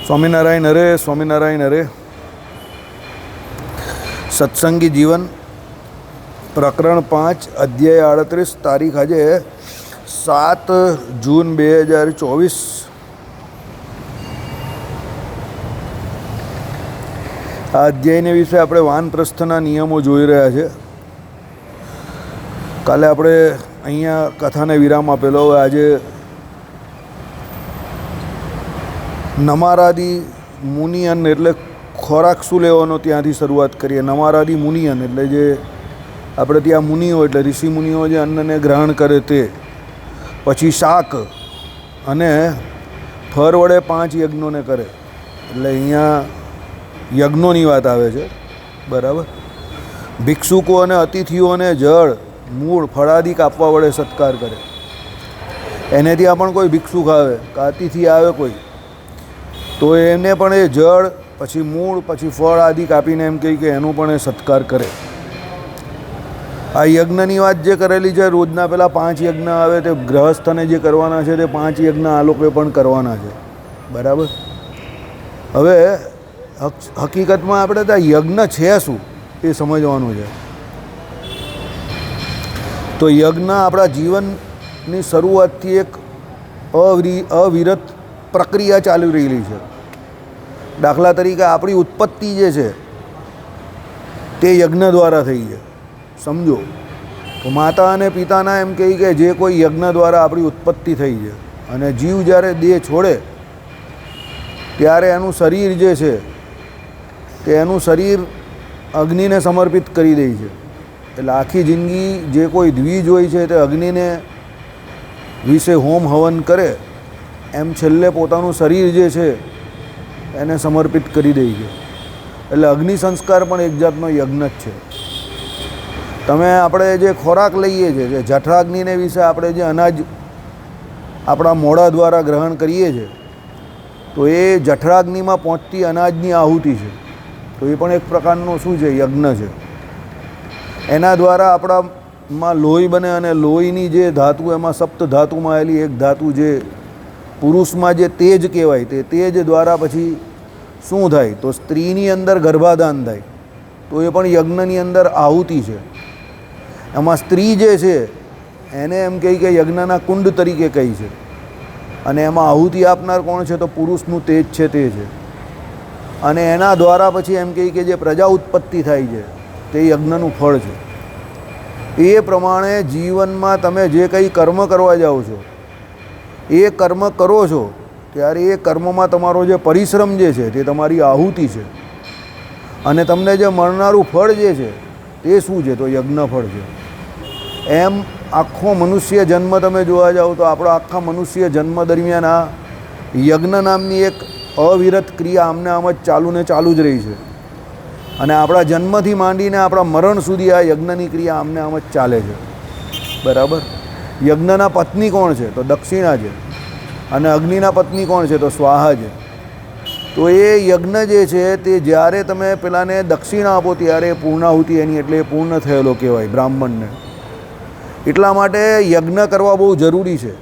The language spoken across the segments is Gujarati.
સ્વામિનારાયણ હરે, સ્વામિનારાયણ હરે. સત્સંગી જીવન પ્રકરણ 5 અધ્યાય 38 તારીખ આજે 7 જૂન 2024. આ અધ્યાયને વિશે આપણે વાનપ્રસ્થના નિયમો જોઈ રહ્યા છે. કાલે આપણે અહીંયા કથાને વિરામ આપેલો. હવે આજે નમારાદિ મુનિયન એટલે ખોરાક શું લેવાનો ત્યાંથી શરૂઆત કરીએ. નમારાદિ મુનિયન એટલે જે આપણે ત્યાં મુનિઓ એટલે ઋષિ મુનિઓ જે અન્નને ગ્રહણ કરે તે. પછી શાક અને ફર વડે 5 યજ્ઞોને કરે એટલે અહીંયા યજ્ઞોની વાત આવે છે. બરાબર. ભિક્ષુકો અને અતિથિઓને જળ મૂળ ફળાદિક આપવા વડે સત્કાર કરે. એને ત્યાં પણ કોઈ ભિક્ષુક આવે કે અતિથિ આવે કોઈ તો એને પણ એ જળ પછી મૂળ પછી ફળ આદિ કાપીને એમ કહે કે એનું પણ એ સત્કાર કરે. આ યજ્ઞની વાત જે કરેલી છે, રોજના પેલા 5 યજ્ઞ આવે તે ગ્રહસ્થને જે કરવાના છે તે 5 યજ્ઞ આ લોકોએ પણ કરવાના છે. બરાબર. હવે હકીકતમાં આપણે ત્યાં યજ્ઞ છે શું એ સમજવાનું છે. તો યજ્ઞ આપણા જીવનની શરૂઆતથી એક અવિરત પ્રક્રિયા ચાલી રહેલી છે. દાખલા તરીકે આપણી ઉત્પત્તિ જે છે તે યજ્ઞ દ્વારા થઈ છે. સમજો તો માતા અને પિતાના એમ કહી કે જે કોઈ યજ્ઞ દ્વારા આપણી ઉત્પત્તિ થઈ છે. અને જીવ જ્યારે દેહ છોડે ત્યારે એનું શરીર જે છે તે એનું શરીર અગ્નિને સમર્પિત કરી દે છે. એટલે આખી જિંદગી જે કોઈ દ્વિજ હોય છે તે અગ્નિને વિશે હોમ હવન કરે એમ છેલ્લે પોતાનું શરીર જે છે એને સમર્પિત કરી દે છે. એટલે અગ્નિ સંસ્કાર પણ એક જાતનો યજ્ઞ જ છે. તમે આપણે જે ખોરાક લઈએ છીએ જે જઠરાગ્નિને વિશે આપણે જે અનાજ આપણા મોઢા દ્વારા ગ્રહણ કરીએ છીએ તો એ જઠરાગ્નિમાં પહોંચતી અનાજની આહુતિ છે. તો એ પણ એક પ્રકારનો શું છે? યજ્ઞ છે. એના દ્વારા આપણામાં લોહી બને અને લોહીની જે ધાતુ એમાં સપ્ત ધાતુમાં આવેલી એક ધાતુ જે પુરુષમાં જે તેજ કહેવાય તે તેજ દ્વારા પછી શું થાય તો સ્ત્રીની અંદર ગર્ભાધાન થાય. તો એ પણ યજ્ઞની અંદર આહુતિ છે. એમાં સ્ત્રી જે છે એને એમ કહે કે યજ્ઞના કુંડ તરીકે કહી છે. અને એમાં આહુતિ આપનાર કોણ છે તો પુરુષનું તેજ છે તે છે. અને એના દ્વારા પછી એમ કહે કે જે પ્રજા ઉત્પત્તિ થાય છે તે યજ્ઞનું ફળ છે. એ પ્રમાણે જીવનમાં તમે જે કંઈ કર્મ કરવા જાઓ છો એ કર્મ કરો છો ત્યારે એ કર્મમાં તમારો જે પરિશ્રમ જે છે તે તમારી આહુતિ છે. અને તમને જે મળનારું ફળ જે છે તે શું છે તો યજ્ઞ ફળ છે. એમ આખો મનુષ્ય જન્મ તમે જોવા જાઓ તો આપણો આખા મનુષ્ય જન્મ દરમિયાન આ યજ્ઞ નામની એક અવિરત ક્રિયા આમને આમ જ ચાલુ ને ચાલુ જ રહી છે. અને આપણા જન્મથી માંડીને આપણા મરણ સુધી આ યજ્ઞની ક્રિયા આમને આમ જ ચાલે છે. બરાબર. યજ્ઞના પત્ની કોણ છે તો દક્ષિણા છે. અને અગ્નિના પત્ની કોણ છે તો સ્વાહા છે. તો એ યજ્ઞ જે છે તે જ્યારે તમે પેલાને દક્ષિણા આપો ત્યારે પૂર્ણાહુતિ એની એટલે એ પૂર્ણ થયેલો કહેવાય બ્રાહ્મણને. એટલા માટે યજ્ઞ કરવા બહુ જરૂરી છે.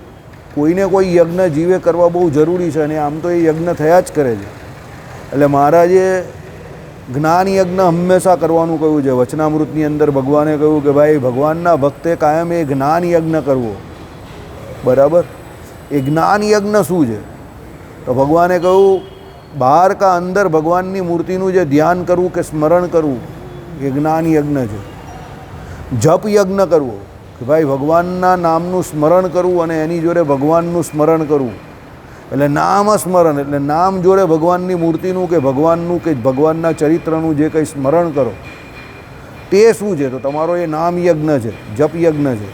કોઈને કોઈ યજ્ઞ જીવે કરવા બહુ જરૂરી છે. અને આમ તો એ યજ્ઞ થયા જ કરે છે. એટલે મહારાજે જ્ઞાન યજ્ઞ હંમેશા કરવાનું કહ્યું છે. વચનામૃતની અંદર ભગવાને કહ્યું કે ભાઈ ભગવાનના ભક્તે કાયમ એ જ્ઞાન યજ્ઞ કરવો. બરાબર. એ જ્ઞાન યજ્ઞ શું છે તો ભગવાને કહ્યું બહાર કા અંદર ભગવાનની મૂર્તિનું જે ધ્યાન કરવું કે સ્મરણ કરવું એ જ્ઞાન યજ્ઞ છે. જપ યજ્ઞ કરવો કે ભાઈ ભગવાનના નામનું સ્મરણ કરવું અને એની જોડે ભગવાનનું સ્મરણ કરવું. એટલે નામ સ્મરણ એટલે નામ જોડે ભગવાનની મૂર્તિનું કે ભગવાનનું કે ભગવાનના ચરિત્રનું જે કંઈ સ્મરણ કરો તે શું છે તો તમારો એ નામ યજ્ઞ છે, જપ યજ્ઞ છે.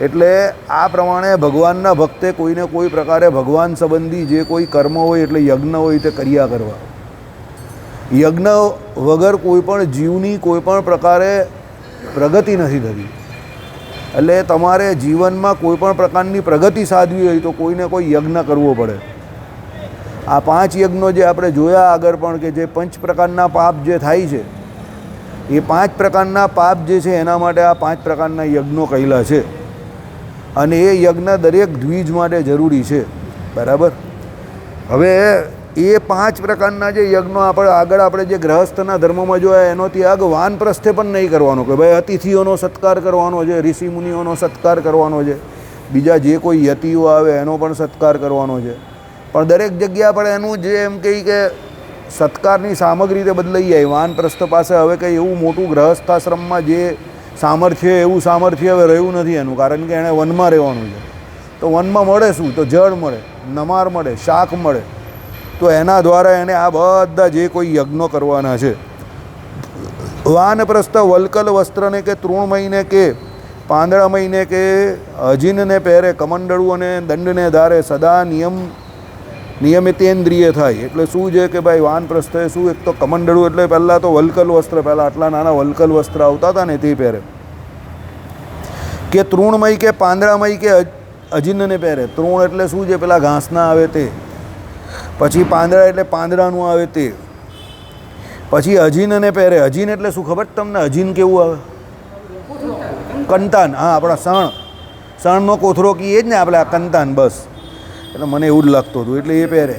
એટલે આ પ્રમાણે ભગવાનના ભક્તે કોઈને કોઈ પ્રકારે ભગવાન સંબંધી જે કોઈ કર્મ હોય એટલે યજ્ઞ હોય તે કર્યા કરવા. યજ્ઞ વગર કોઈ પણ જીવની કોઈ પણ પ્રકારે પ્રગતિ નથી થતી. એટલે તમારે જીવનમાં કોઈ પણ પ્રકારની પ્રગતિ સાધવી હોય તો કોઈને કોઈ યજ્ઞ કરવો પડે. આ 5 યજ્ઞો જે આપણે જોયા આગળ પણ કે જે 5 પ્રકારના પાપ જે થાય છે એ 5 પ્રકારના પાપ જે છે એના માટે આ 5 પ્રકારના યજ્ઞો કહેલા છે. અને એ યજ્ઞ દરેક દ્વિજ માટે જરૂરી છે. બરાબર. હવે એ 5 પ્રકારના જે યજ્ઞો આપણે જે ગ્રહસ્થના ધર્મમાં જોયા એનો ત્યાગ વાનપ્રસ્થે પણ નહીં કરવાનો કે ભાઈ અતિથિઓનો સત્કાર કરવાનો છે, ઋષિ મુનિઓનો સત્કાર કરવાનો છે, બીજા જે કોઈ યતિઓ આવે એનો પણ સત્કાર કરવાનો છે. પણ દરેક જગ્યા પર એનું જે એમ કહી કે સત્કારની સામગ્રી તે બદલાઈ જાય. વાનપ્રસ્થ પાસે હવે કંઈ એવું મોટું ગ્રહસ્થાશ્રમમાં જે સામર્થ્ય એવું સામર્થ્ય હવે રહ્યું નથી એનું, કારણ કે એણે વનમાં રહેવાનું છે. તો વનમાં મળે શું? તો જળ મળે, નમાર મળે, શાક મળે. તો એના દ્વારા એને આ બધા જે કોઈ યજ્ઞો કરવાના છે. વાનપ્રસ્થ વલ્કલ વસ્ત્રને કે તૃણમયને કે પાંદડામયને કે અજીનને પહેરે, કમંડળું અને દંડને ધારે, સદા નિયમિતેન્દ્રિય થાય. એટલે શું છે કે ભાઈ વાનપ્રસ્થે શું, એક તો કમંડળું એટલે પહેલાં તો વલ્કલ વસ્ત્ર, પહેલાં આટલા નાના વલ્કલ વસ્ત્ર આવતા હતા ને તે પહેરે, કે તૃણમય કે પાંદડામય કે અજીનને પહેરે. તૃણ એટલે શું છે, પેલા ઘાસના આવે તે, પછી પાંદડા એટલે પાંદડાનું આવે તે, પછી અજીનને પહેરે. અજીન એટલે શું ખબર તમને? અજીન કેવું આવે? કંતાન. હા, આપણા શણનો કોથરો કહીએ જ ને આપણે, આ કંતાન. બસ, એટલે મને એવું જ લાગતું હતું, એટલે એ પહેરે.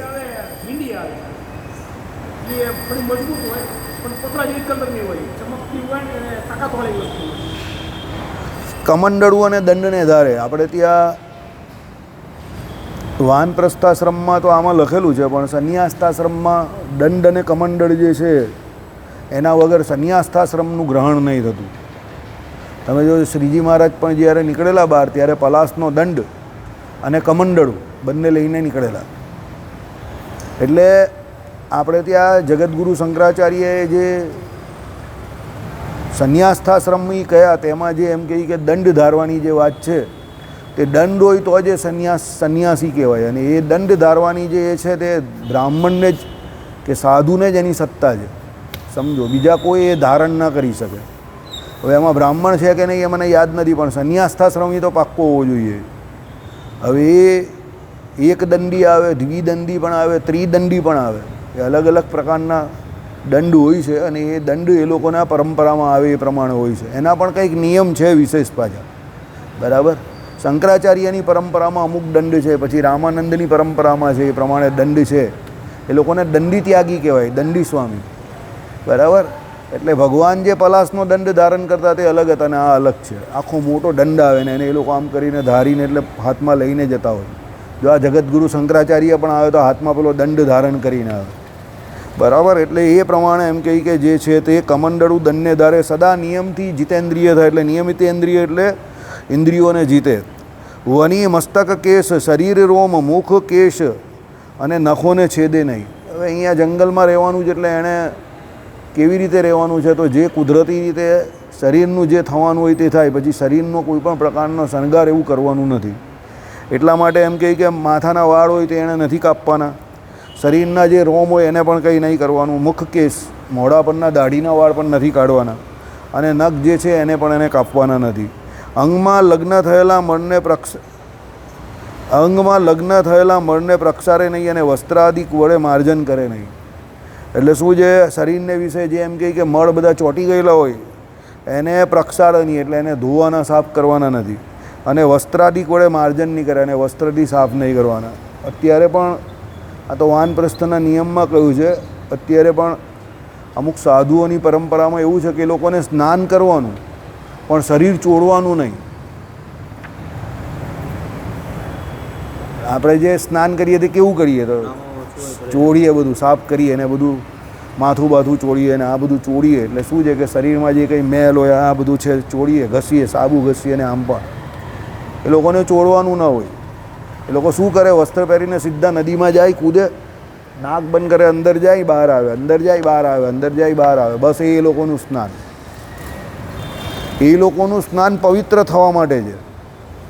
કમંડળું અને દંડને ધારે. આપણે ત્યાં વાનપ્રસ્થાશ્રમમાં તો આમાં લખેલું છે, પણ સંન્યાસ્તાશ્રમમાં દંડ અને કમંડળ જે છે એના વગર સંન્યાસ્તાશ્રમનું ગ્રહણ નહીં થતું. તમે જો શ્રીજી મહારાજ પણ જ્યારે નીકળેલા બહાર ત્યારે પલાસનો દંડ અને કમંડળું બંને લઈને નીકળેલા. એટલે આપણે ત્યાં જગતગુરુ શંકરાચાર્યએ જે સંન્યાસ્તાશ્રમની કયા તેમાં જે એમ કહી કે દંડ ધારવાની જે વાત છે, તે દંડ હોય તો જ સંન્યાસી કહેવાય. અને એ દંડ ધારવાની જે એ છે તે બ્રાહ્મણને જ કે સાધુને જ એની સત્તા છે, સમજો. બીજા કોઈ એ ધારણ ન કરી શકે. હવે એમાં બ્રાહ્મણ છે કે નહીં એ મને યાદ નથી, પણ સંન્યાસ્તાશ્રમી તો પાક્કો હોવો જોઈએ. હવે એ એક દંડી આવે, દ્વિદંડી પણ આવે, ત્રિદંડી પણ આવે. એ અલગ અલગ પ્રકારના દંડ હોય છે, અને એ દંડ એ લોકોના પરંપરામાં આવે એ પ્રમાણે હોય છે. એના પણ કંઈક નિયમ છે વિશેષ પાછા, બરાબર. શંકરાચાર્યની પરંપરામાં અમુક દંડ છે, પછી રામાનંદની પરંપરામાં છે એ પ્રમાણે દંડ છે. એ લોકોને દંડી ત્યાગી કહેવાય, દંડી સ્વામી, બરાબર. એટલે ભગવાન જે પલાસનો દંડ ધારણ કરતા તે અલગ હતા અને આ અલગ છે. આખો મોટો દંડ આવે ને એને એ લોકો આમ કરીને ધારીને એટલે હાથમાં લઈને જતા હોય. જો આ જગતગુરુ શંકરાચાર્ય પણ આવે તો હાથમાં પેલો દંડ ધારણ કરીને આવે, બરાબર. એટલે એ પ્રમાણે એમ કહી કે જે છે તે કમંડળું દંડને ધારે, સદા નિયમથી જીતેન્દ્રિય થાય. એટલે નિયમિતેન્દ્રિય એટલે ઇન્દ્રિયોને જીતે. વની મસ્તક કેશ, શરીર રોમ, મુખ કેશ અને નખોને છેદે નહીં. હવે અહીંયા જંગલમાં રહેવાનું છે એટલે એણે કેવી રીતે રહેવાનું છે, તો જે કુદરતી રીતે શરીરનું જે થવાનું હોય તે થાય. પછી શરીરનો કોઈ પણ પ્રકારનો શણગાર એવું કરવાનું નથી. એટલા માટે એમ કહે કે માથાના વાળ હોય તે એણે નથી કાપવાના, શરીરના જે રોમ હોય એને પણ કંઈ નહીં કરવાનું. મુખ કેશ, મોઢા પરના દાઢીના વાળ પણ નથી કાઢવાના, અને નખ જે છે એને પણ એને કાપવાના નથી. અંગમાં લગ્ન થયેલા મળને પ્રક્ષારે નહીં, અને વસ્ત્રાદિક વડે માર્જન કરે નહીં. એટલે શું છે, શરીરને વિશે જે એમ કહે કે મળ બધા ચોંટી ગયેલા હોય એને પ્રક્ષારે નહીં, એટલે એને ધોવાના, સાફ કરવાના નથી. અને વસ્ત્રાદિક વડે માર્જન નહીં કરે, અને વસ્ત્રથી સાફ નહીં કરવાના. અત્યારે પણ આ તો વાનપ્રસ્થના નિયમમાં કહ્યું છે. અત્યારે પણ અમુક સાધુઓની પરંપરામાં એવું છે કે એ લોકોને સ્નાન કરવાનું પણ શરીર ચોળવાનું નહીં. આપણે જે સ્નાન કરીએ તે કેવું કરીએ, તો ચોળીએ, બધું સાફ કરીએ, અને બધું માથું બાથું ચોળીએ, અને આ બધું ચોળીએ. એટલે શું છે કે શરીરમાં જે કંઈ મેલ હોય આ બધું છે ચોળીએ, ઘસીએ, સાબુ ઘસીએ, અને આમ પણ એ લોકોને ચોળવાનું ન હોય. એ લોકો શું કરે, વસ્ત્ર પહેરીને સીધા નદીમાં જાય, કૂદે, નાક બંધ કરે, અંદર જાય બહાર આવે, અંદર જાય બહાર આવે, અંદર જાય બહાર આવે. બસ એ લોકોનું સ્નાન. એ લોકોનું સ્નાન પવિત્ર થવા માટે છે,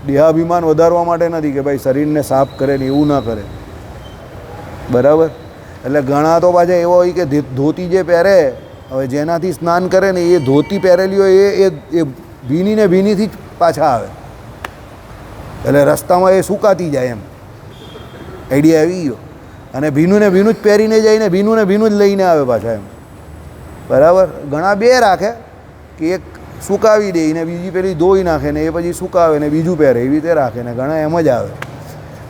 દેહાભિમાન વધારવા માટે નથી કે ભાઈ શરીરને સાફ કરે ને એવું ના કરે, બરાબર. એટલે ઘણા તો પાછા એવા હોય કે ધોતી જે પહેરે, હવે જેનાથી સ્નાન કરે ને એ ધોતી પહેરેલી હોય એ ભીની ને ભીનીથી જ પાછા આવે, એટલે રસ્તામાં એ સુકાતી જાય, એમ આઈડિયા આવી ગયો. અને ભીનું ને ભીનું જ પહેરીને જઈને ભીનું ને ભીનું જ લઈને આવે પાછા, એમ, બરાબર. ઘણા બે રાખે કે એક સુકાવી દે ને બીજી પેલી ધોઈ નાખે ને એ પછી સુકાવે ને બીજું પહેરે, એવી રીતે રાખે ને ઘણા એમ જ આવે.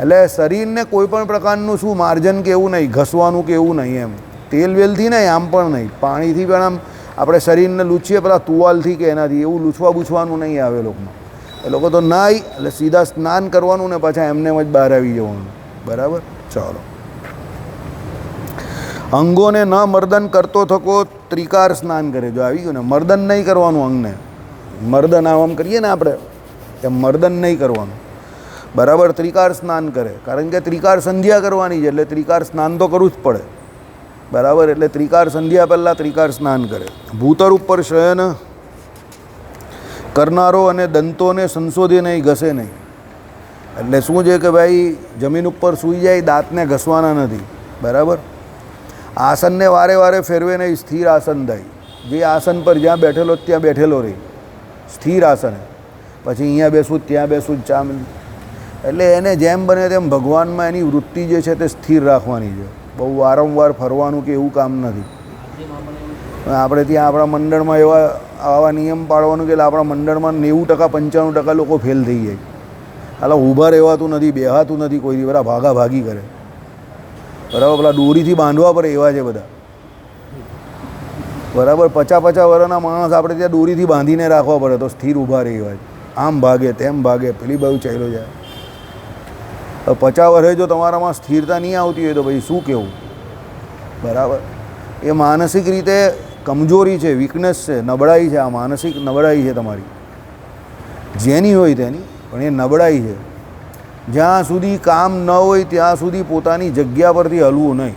એટલે શરીરને કોઈ પણ પ્રકારનું શું માર્જન કે એવું નહીં, ઘસવાનું કે એવું નહીં, એમ તેલ વેલથી નહીં, આમ પણ નહીં, પાણીથી પણ આમ આપણે શરીરને લૂછીએ પેલા તુવાલથી કે એનાથી, એવું લૂછવા બૂછવાનું નહીં આવે લોકોમાં. એ લોકો તો નાહી એટલે સીધા સ્નાન કરવાનું ને પાછા એમને જ બહાર આવી જવાનું. બરાબર. ચાલો. અંગોને ન મર્દન કરતો થકો ત્રિકાર સ્નાન કરે. જો આવી ગયું ને, મર્દન નહીં કરવાનું અંગને. મર્દન આમ કરીએ ને આપણે, એમ મર્દન નહીં કરવાનું. બરાબર. ત્રિકાર સ્નાન કરે, કારણ કે ત્રિકાર સંધ્યા કરવાની છે એટલે ત્રિકાર સ્નાન તો કરવું જ પડે. બરાબર. એટલે ત્રિકાર સંધ્યા પહેલાં ત્રિકાર સ્નાન કરે. ભૂતર ઉપર શયન કરનારો અને દંતોને સંશોધે નહીં, ઘસે નહીં. એટલે શું છે કે ભાઈ જમીન ઉપર સૂઈ જાય, દાંતને ઘસવાના નથી. બરાબર. આસનને વારે વારે ફેરવે નહીં, સ્થિર આસન થાય. જે આસન પર જ્યાં બેઠેલો ત્યાં બેઠેલો રહી, સ્થિર આસન. પછી અહીંયા બેસું ત્યાં બેસું ચામ. એટલે એને જેમ બને તેમ ભગવાનમાં એની વૃત્તિ જે છે તે સ્થિર રાખવાની છે. બહુ વારંવાર ફરવાનું કે એવું કામ નથી. આપણે ત્યાં આપણા મંડળમાં આવા નિયમ પાડવાનું કે આપણા મંડળમાં 90% 95% લોકો ફેલ થઈ જાય. હાલા ઊભા રહેવાતું નથી, બેહાતું નથી, કોઈ બધા ભાગા ભાગી કરે. બરાબર. પેલા દોરીથી બાંધવા પડે એવા છે બધા. બરાબર. 50 વર્ષના માણસ આપણે ત્યાં દોરીથી બાંધીને રાખવા પડે તો સ્થિર ઊભા રહે એવા. આમ ભાગે તેમ ભાગે, પેલી બાજુ ચાલ્યો જાય. 50 વર્ષે જો તમારામાં સ્થિરતા નહીં આવતી હોય તો ભાઈ શું કહેવું. બરાબર. એ માનસિક રીતે કમજોરી છે, વીકનેસ છે, નબળાઈ છે. આ માનસિક નબળાઈ છે તમારી, જેની હોય તેની, પણ એ નબળાઈ છે. જ્યાં સુધી કામ ન હોય ત્યાં સુધી પોતાની જગ્યા પરથી હલવું નહીં.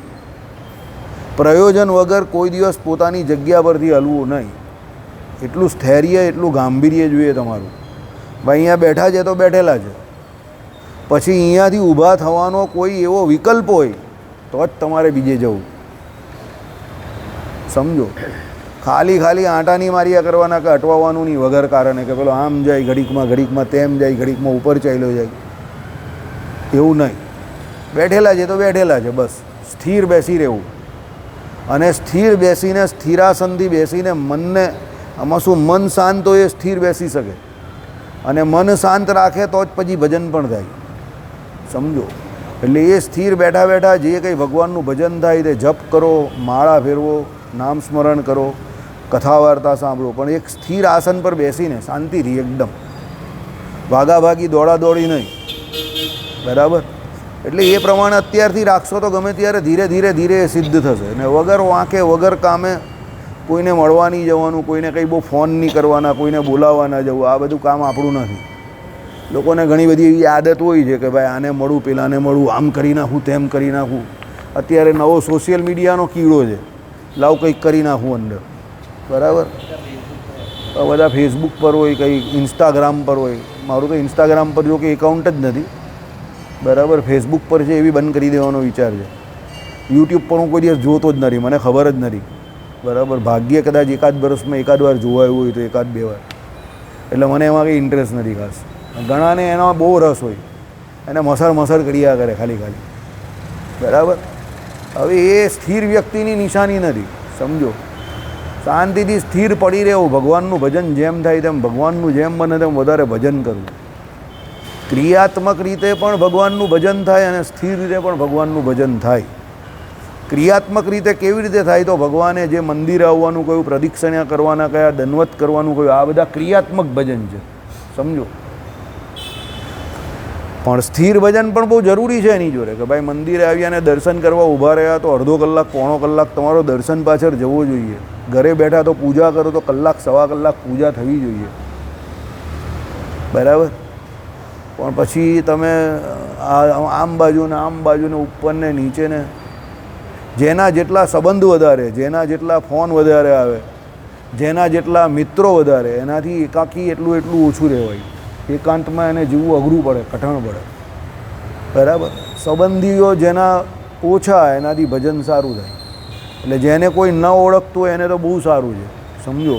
પ્રયોજન વગર કોઈ દિવસ પોતાની જગ્યા પરથી હલવું નહીં. એટલું સ્થૈર્ય, એટલું ગાંભીર્ય જોઈએ તમારું. ભાઈ અહીંયા બેઠા છે તો બેઠેલા છે. પછી અહીંયાથી ઊભા થવાનો કોઈ એવો વિકલ્પ હોય તો જ તમારે બીજે જવું. સમજો. ખાલી આંટાની માર્યા કરવાના કે અટવાવાનું નહીં વગર કારણે, કે પેલો આમ જાય ઘડીકમાં તેમ જાય, ઘડીકમાં ઉપર ચાલ્યો જાય, એવું નહીં. બેઠેલા છે તો બેઠેલા છે, બસ સ્થિર બેસી રહેવું. અને સ્થિર બેસીને, સ્થિરાસનથી બેસીને મનને, આમાં શું મન શાંત હોય એ સ્થિર બેસી શકે. અને મન શાંત રાખે તો જ પછી ભજન પણ થાય. સમજો. એટલે એ સ્થિર બેઠા બેઠા જે કંઈ ભગવાનનું ભજન થાય તે જપ કરો, માળા ફેરવો, નામ સ્મરણ કરો, કથા વાર્તા સાંભળો, પણ એક સ્થિર આસન પર બેસીને શાંતિથી એકદમ, ભાગાભાગી દોડાદોડી નહીં. બરાબર. એટલે એ પ્રમાણે અત્યારથી રાખશો તો ગમે ત્યારે ધીરે ધીરે સિદ્ધ થશે. અને વગર વાંકે વગર કામે કોઈને મળવા નહીં જવાનું, કોઈને કંઈ બહુ ફોન નહીં કરવાના, કોઈને બોલાવવા ના જવું, આ બધું કામ આપણું નથી. લોકોને ઘણી બધી એવી આદત હોય છે કે ભાઈ આને મળું, પેલાને મળું, આમ કરી નાખું, તેમ કરી નાખું. અત્યારે નવો સોશિયલ મીડિયાનો કીડો છે, લાવ કંઈક કરી નાખું અંદર. બરાબર. બધા ફેસબુક પર હોય, કંઈ ઇન્સ્ટાગ્રામ પર હોય. મારું તો ઇન્સ્ટાગ્રામ પર જો કે એકાઉન્ટ જ નથી. બરાબર. ફેસબુક પર છે એવી બંધ કરી દેવાનો વિચાર છે. યુટ્યુબ પર હું કોઈ દિવસ જોતો જ નથી, મને ખબર જ નથી. બરાબર. ભાગ્ય કદાચ એકાદ વર્ષમાં એકાદ વાર જોવાયું હોય તો એકાદ બે વાર. એટલે મને એમાં કંઈ ઇન્ટરેસ્ટ નથી ખાસ. ઘણાને એમાં બહુ રસ હોય, એને મસર કર્યા કરે ખાલી. બરાબર. હવે એ સ્થિર વ્યક્તિની નિશાની નથી. સમજો. શાંતિથી સ્થિર પડી રહેવું, ભગવાનનું ભજન જેમ થાય તેમ, ભગવાનનું જેમ બને તેમ વધારે ભજન કરવું. ક્રિયાત્મક રીતે પણ ભગવાનનું ભજન થાય અને સ્થિર રીતે પણ ભગવાનનું ભજન થાય. ક્રિયાત્મક રીતે કેવી રીતે થાય તો ભગવાને જે મંદિર આવવાનું કહ્યું, પ્રદક્ષિણા કરવાના કયા, દંડવત કરવાનું કહ્યું, આ બધા ક્રિયાત્મક ભજન છે. સમજો. પણ સ્થિર ભજન પણ બહુ જરૂરી છે એની જોડે, કે ભાઈ મંદિરે આવ્યા અને દર્શન કરવા ઊભા રહ્યા તો અડધો કલાક, પોણો કલાક તમારો દર્શન પાછળ જવો જોઈએ. ઘરે બેઠા તો પૂજા કરો તો કલાક, સવા કલાક પૂજા થવી જોઈએ. બરાબર. પણ પછી તમે આમ બાજુને ઉપરને નીચેને, જેના જેટલા સંબંધ વધારે, જેના જેટલા ફોન વધારે આવે, જેના જેટલા મિત્રો વધારે, એનાથી એકાકી એટલું ઓછું રહેવાય. એકાંતમાં એને જીવવું અઘરું પડે, કઠણ પડે. બરાબર. સંબંધીઓ જેના ઓછા એનાથી ભજન સારું થાય. એટલે જેને કોઈ ન ઓળખતું હોય એને તો બહુ સારું છે. સમજો.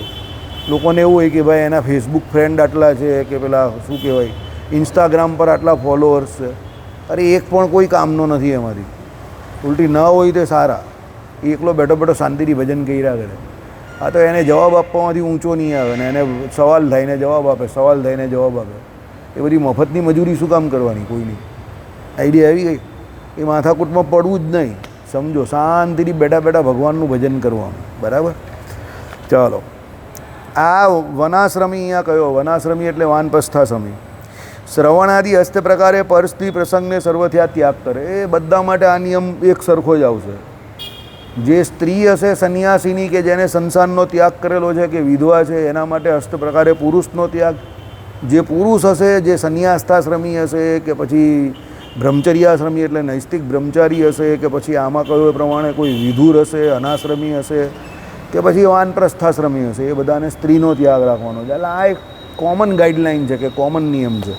લોકોને એવું હોય કે ભાઈ એના ફેસબુક ફ્રેન્ડ આટલા છે, કે પેલા શું કહેવાય ઇન્સ્ટાગ્રામ પર આટલા ફોલોઅર્સ છે. અરે એક પણ કોઈ કામનો નથી એમાંથી. ઉલટી ન હોય તે સારા. એકલો બેઠો શાંતિથી ભજન કર્યા કરે. આ તો એને જવાબ આપવામાંથી ઊંચો નહીં આવે ને એને સવાલ થઈને જવાબ આપે, સવાલ થઈને જવાબ આપે. એ બધી મફતની મજૂરી શું કામ કરવાની કોઈની. આઈડિયા આવી ગઈ? એ માથાકૂટમાં પડવું જ નહીં, સમજો. શાંતિથી બેઠા બેઠા ભગવાનનું ભજન કરવાનું, બરાબર? ચાલો, આ વનાશ્રમી અહીંયા કયો? વનાશ્રમી એટલે વાનપ્રસ્થાશ્રમી. શ્રવણાદિ હસ્ત પ્રકારે પરસ્ત્રી પ્રસંગને સર્વથ્યા ત્યાગ કરે. એ બધા માટે આ નિયમ એક સરખો જ આવશે. જે સ્ત્રી હશે સંન્યાસીની, કે જેને સંસારનો ત્યાગ કરેલો છે, કે વિધવા છે, એના માટે હસ્ત પ્રકારે પુરુષનો ત્યાગ. જે પુરુષ હશે, જે સંન્યાસ્તાશ્રમી હશે, કે પછી બ્રહ્મચર્યાશ્રમી એટલે નૈષ્ટિક બ્રહ્મચારી હશે, કે પછી આમાં કહ્યું એ પ્રમાણે કોઈ વિધુર હશે, અનાશ્રમી હશે, કે પછી વાનપ્રસ્થાશ્રમી હશે, એ બધાને સ્ત્રીનો ત્યાગ રાખવાનો છે. એટલે આ એક કોમન ગાઈડલાઇન છે, કે કોમન નિયમ છે.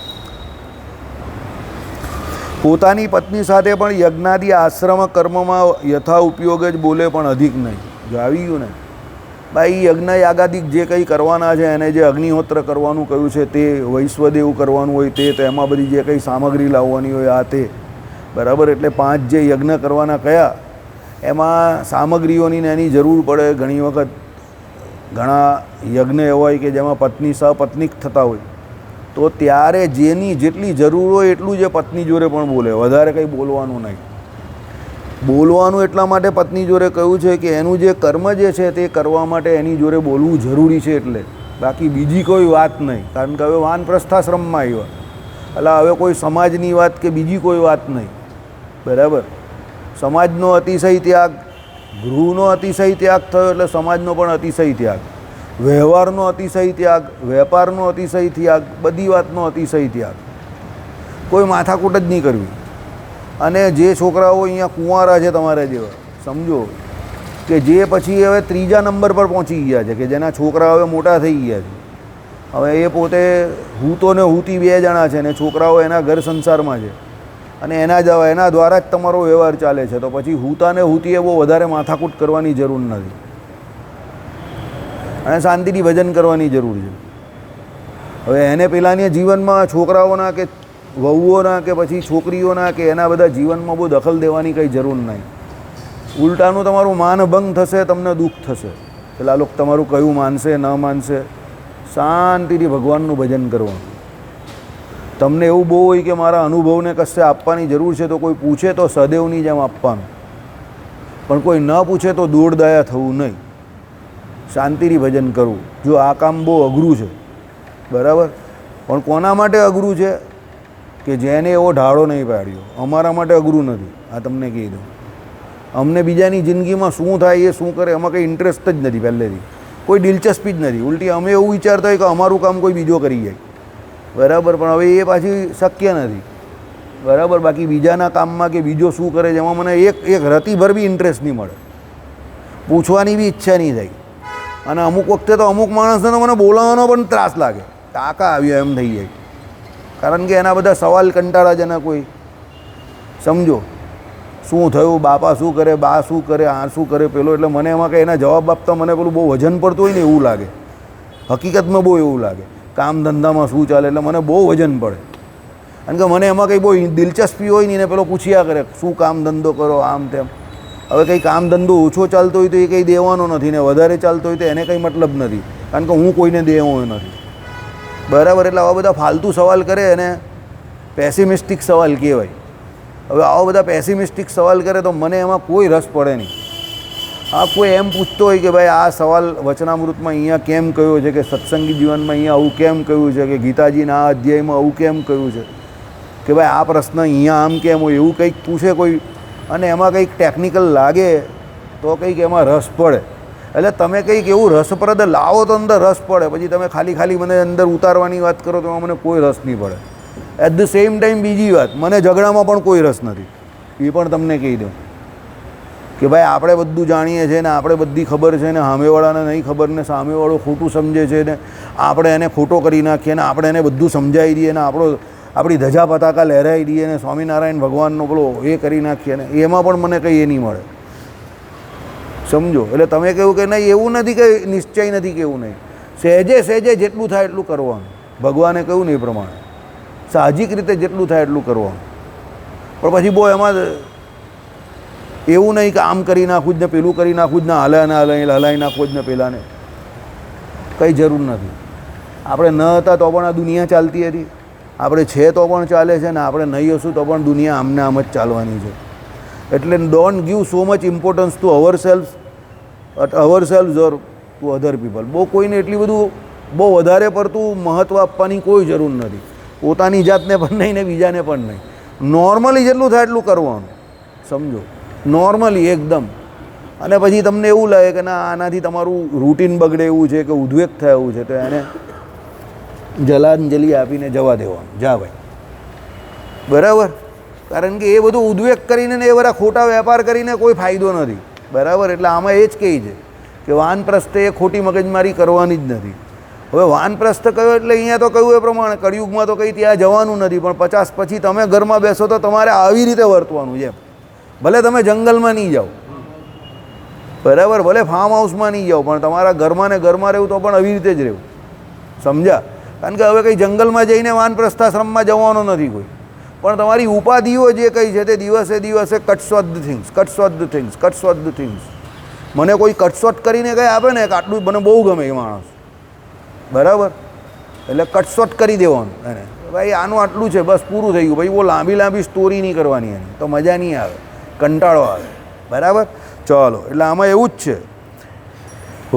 પોતાની પત્ની સાથે પણ યજ્ઞાદિ આશ્રમ કર્મમાં યથા ઉપયોગ જ બોલે, પણ અધિક નહીં. જો આવી ગયું ને ભાઈ, યજ્ઞ યાગાદિક જે કંઈ કરવાના છે, એને જે અગ્નિહોત્ર કરવાનું કહ્યું છે તે, વૈશ્વદેવ કરવાનું હોય તે, તો એમાં બધી જે કંઈ સામગ્રી લાવવાની હોય આ તે, બરાબર? એટલે 5 જે યજ્ઞ કરવાના કયા, એમાં સામગ્રીઓની એની જરૂર પડે. ઘણી વખત ઘણા યજ્ઞ એવા હોય કે જેમાં પત્ની સહપત્નીક થતા હોય, તો ત્યારે જેની જેટલી જરૂર હોય એટલું જ પત્ની જોડે પણ બોલે, વધારે કંઈ બોલવાનું નહીં. બોલવાનું એટલા માટે પત્ની જોડે કહ્યું છે કે એનું જે કર્મ જે છે તે કરવા માટે એની જોડે બોલવું જરૂરી છે, એટલે બાકી બીજી કોઈ વાત નહીં. કારણ કે હવે વાનપ્રસ્થાશ્રમમાં આવ્યા, એટલે હવે કોઈ સમાજની વાત કે બીજી કોઈ વાત નહીં, બરાબર? સમાજનો અતિશય ત્યાગ, ગૃહનો અતિશય ત્યાગ થયો એટલે સમાજનો પણ અતિશય ત્યાગ, વ્યવહારનો અતિશય ત્યાગ, વેપારનો અતિશય ત્યાગ, બધી વાતનો અતિશય ત્યાગ. કોઈ માથાકૂટ જ નહીં કરવી. અને જે છોકરાઓ અહીંયા કુંવારા છે તમારા જેવા, સમજો કે જે પછી હવે 3જા નંબર પર પહોંચી ગયા છે, કે જેના છોકરા હવે મોટા થઈ ગયા છે, હવે એ પોતે હૂતો ને હૂતી 2 જણા છે, ને છોકરાઓ એના ઘર સંસારમાં છે, અને એના દ્વારા જ તમારો વ્યવહાર ચાલે છે, તો પછી હૂતા ને હૂતીએ બહુ વધારે માથાકૂટ કરવાની જરૂર નથી, અને શાંતિથી ભજન કરવાની જરૂર છે. હવે એને પેલાની જીવનમાં છોકરાઓના કે વહુઓના કે પછી છોકરીઓના કે એના બધા જીવનમાં બહુ દખલ દેવાની કંઈ જરૂર નહીં. ઉલટાનું તમારું માનભંગ થશે, તમને દુઃખ થશે. પેલા લોકો તમારું કયું માનશે ન માનશે. શાંતિથી ભગવાનનું ભજન કરવાનું. તમને એવું બહુ હોય કે મારા અનુભવને કશે આપવાની જરૂર છે, તો કોઈ પૂછે તો સદૈવની જેમ આપવાનું, પણ કોઈ ન પૂછે તો દોડદાયા થવું નહીં. શાંતિથી ભજન કરવું. જો આ કામ બહુ અઘરું છે, બરાબર, પણ કોના માટે અઘરું છે? કે જેને એવો ઢાળો નહીં પાડ્યો. અમારા માટે અઘરું નથી, આ તમને કહી દઉં. અમને બીજાની જિંદગીમાં શું થાય એ શું કરે એમાં કંઈ ઇન્ટરેસ્ટ જ નથી, પહેલેથી કોઈ દિલચસ્પી જ નથી. ઉલટી અમે એવું વિચારતા હોય કે અમારું કામ કોઈ બીજો કરી જાય, બરાબર, પણ હવે એ પાછી શક્ય નથી, બરાબર. બાકી બીજાના કામમાં કે બીજો શું કરે છે એમાં મને એક રતિભર બી ઇન્ટરેસ્ટ નહીં મળે, પૂછવાની બી ઈચ્છા નહીં થાય. અને અમુક વખતે તો અમુક માણસને તો મને બોલાવવાનો પણ ત્રાસ લાગે, ટાંકા આવ્યા એમ થઈ જાય, કારણ કે એના બધા સવાલ કંટાળાજનક હોય. સમજો શું થયું, બાપા શું કરે, બા શું કરે, આ શું કરે, પેલો, એટલે મને એમાં કંઈ એના જવાબ આપતા મને પેલું બહુ વજન પડતું હોય ને એવું લાગે. હકીકતમાં બહુ એવું લાગે. કામ ધંધામાં શું ચાલે એટલે મને બહુ વજન પડે, કારણ કે મને એમાં કંઈ બહુ દિલચસ્પી હોય નહીં ને પેલો પૂછ્યા કરે શું કામ ધંધો કરો, આમ તેમ. હવે કંઈ કામ ધંધો ઓછો ચાલતો હોય તો એ કંઈ દેવાનો નથી, ને વધારે ચાલતો હોય તો એને કંઈ મતલબ નથી, કારણ કે હું કોઈને દેવો નથી, બરાબર. એટલે આવા બધા ફાલતુ સવાલ કરે એને પેસિમિસ્ટિક સવાલ કહેવાય. હવે આવા બધા પેસિમિસ્ટિક સવાલ કરે તો મને એમાં કોઈ રસ પડે નહીં. આ કોઈ એમ પૂછતો હોય કે ભાઈ આ સવાલ વચનામૃતમાં અહીંયા કેમ કહ્યો છે, કે સત્સંગી જીવનમાં અહીંયા આવું કેમ કહ્યું છે, કે ગીતાજીના આ અધ્યાયમાં આવું કેમ કહ્યું છે, કે ભાઈ આ પ્રશ્ન અહીંયા આમ કેમ હોય, એવું કંઈક પૂછે કોઈ, અને એમાં કંઈક ટેકનિકલ લાગે તો કંઈક એમાં રસ પડે. એટલે તમે કંઈક એવું રસપ્રદ લાવો તો અંદર રસ પડે, પછી તમે ખાલી મને અંદર ઉતારવાની વાત કરો તો એમાં મને કોઈ રસ નહીં પડે. એટ ધ સેમ ટાઈમ બીજી વાત, મને ઝઘડામાં પણ કોઈ રસ નથી, એ પણ તમને કહી દઉં કે ભાઈ આપણે બધું જાણીએ છીએ ને આપણે બધી ખબર છે ને સામેવાળાને નહીં ખબર, ને સામેવાળો ખોટું સમજે છે ને આપણે એને ખોટો કરી નાખીએ ને આપણે એને બધું સમજાવી દઈએ ને આપણી ધજા પતાકા લહેરાવી દઈએ ને સ્વામિનારાયણ ભગવાનનો પેલો એ કરી નાખીએ ને એમાં પણ મને કંઈ એ નહીં મળે. સમજો. એટલે તમે કહ્યું કે નહીં, એવું નથી કે નિશ્ચય નથી કે એવું નહીં, સહેજે જેટલું થાય એટલું કરવાનું. ભગવાને કહ્યું ને એ પ્રમાણે સાહજિક રીતે જેટલું થાય એટલું કરવાનું. પણ પછી બહુ એમાં એવું નહીં કે આમ કરી નાખું જ ને પેલું કરી નાખું જ ને હલાવી નાખું જ ને પેલાને, કંઈ જરૂર નથી. આપણે ન હતા તો પણ આ દુનિયા ચાલતી હતી, આપણે છે તો પણ ચાલે છે ને આપણે નહીં હશું તો પણ દુનિયા આમને આમ જ ચાલવાની છે. એટલે don't give so much importance to our self or to other people. બહુ કોઈને એટલી બધું બહુ વધારે પડતું મહત્ત્વ આપવાની કોઈ જરૂર નથી. પોતાની જાતને પણ નહીં ને બીજાને પણ નહીં. નોર્મલી જેટલું થાય એટલું કરવાનું, સમજો, નોર્મલી એકદમ. અને પછી તમને એવું લાગે કે ના આનાથી તમારું રૂટીન બગડે એવું છે કે ઉદ્વેગ થાય એવું છે તો એને જલાંજલિ આપીને જવા દેવાનું, જા ભાઈ, બરાબર. કારણ કે એ બધું ઉદ્વેગ કરીને ને એ બધા ખોટા વેપાર કરીને કોઈ ફાયદો નથી, બરાબર. એટલે આમાં એ જ કહે છે કે વાનપ્રસ્થે એ ખોટી મગજમારી કરવાની જ નથી. હવે વાનપ્રસ્થ કહ્યું એટલે અહીંયા તો કહ્યું એ પ્રમાણે કળિયુગમાં તો કંઈ ત્યાં જવાનું નથી, પણ 50 પછી તમે ઘરમાં બેસો તો તમારે આવી રીતે વર્તવાનું છે. ભલે તમે જંગલમાં નહીં જાઓ, બરાબર, ભલે ફાર્મ હાઉસમાં નહીં જાઓ, પણ તમારા ઘરમાં ને ઘરમાં રહેવું તો પણ આવી રીતે જ રહેવું, સમજ્યા. કારણ કે હવે કંઈ જંગલમાં જઈને વાનપ્રસ્થાશ્રમમાં જવાનો નથી કોઈ, પણ તમારી ઉપાધિઓ જે કંઈ છે તે દિવસે દિવસે cuts of the things, cuts of the things, cuts of the things. મને કોઈ કટશોટ કરીને કંઈ આપે ને કે આટલું મને બહુ ગમે એ માણસ, બરાબર. એટલે કટશોટ કરી દેવાનું એને, ભાઈ આનું આટલું છે બસ પૂરું થઈ ગયું. ભાઈ બહુ લાંબી લાંબી સ્ટોરી નહીં કરવાની એની, તો મજા નહીં આવે, કંટાળો આવે, બરાબર. ચાલો, એટલે આમાં એવું જ છે.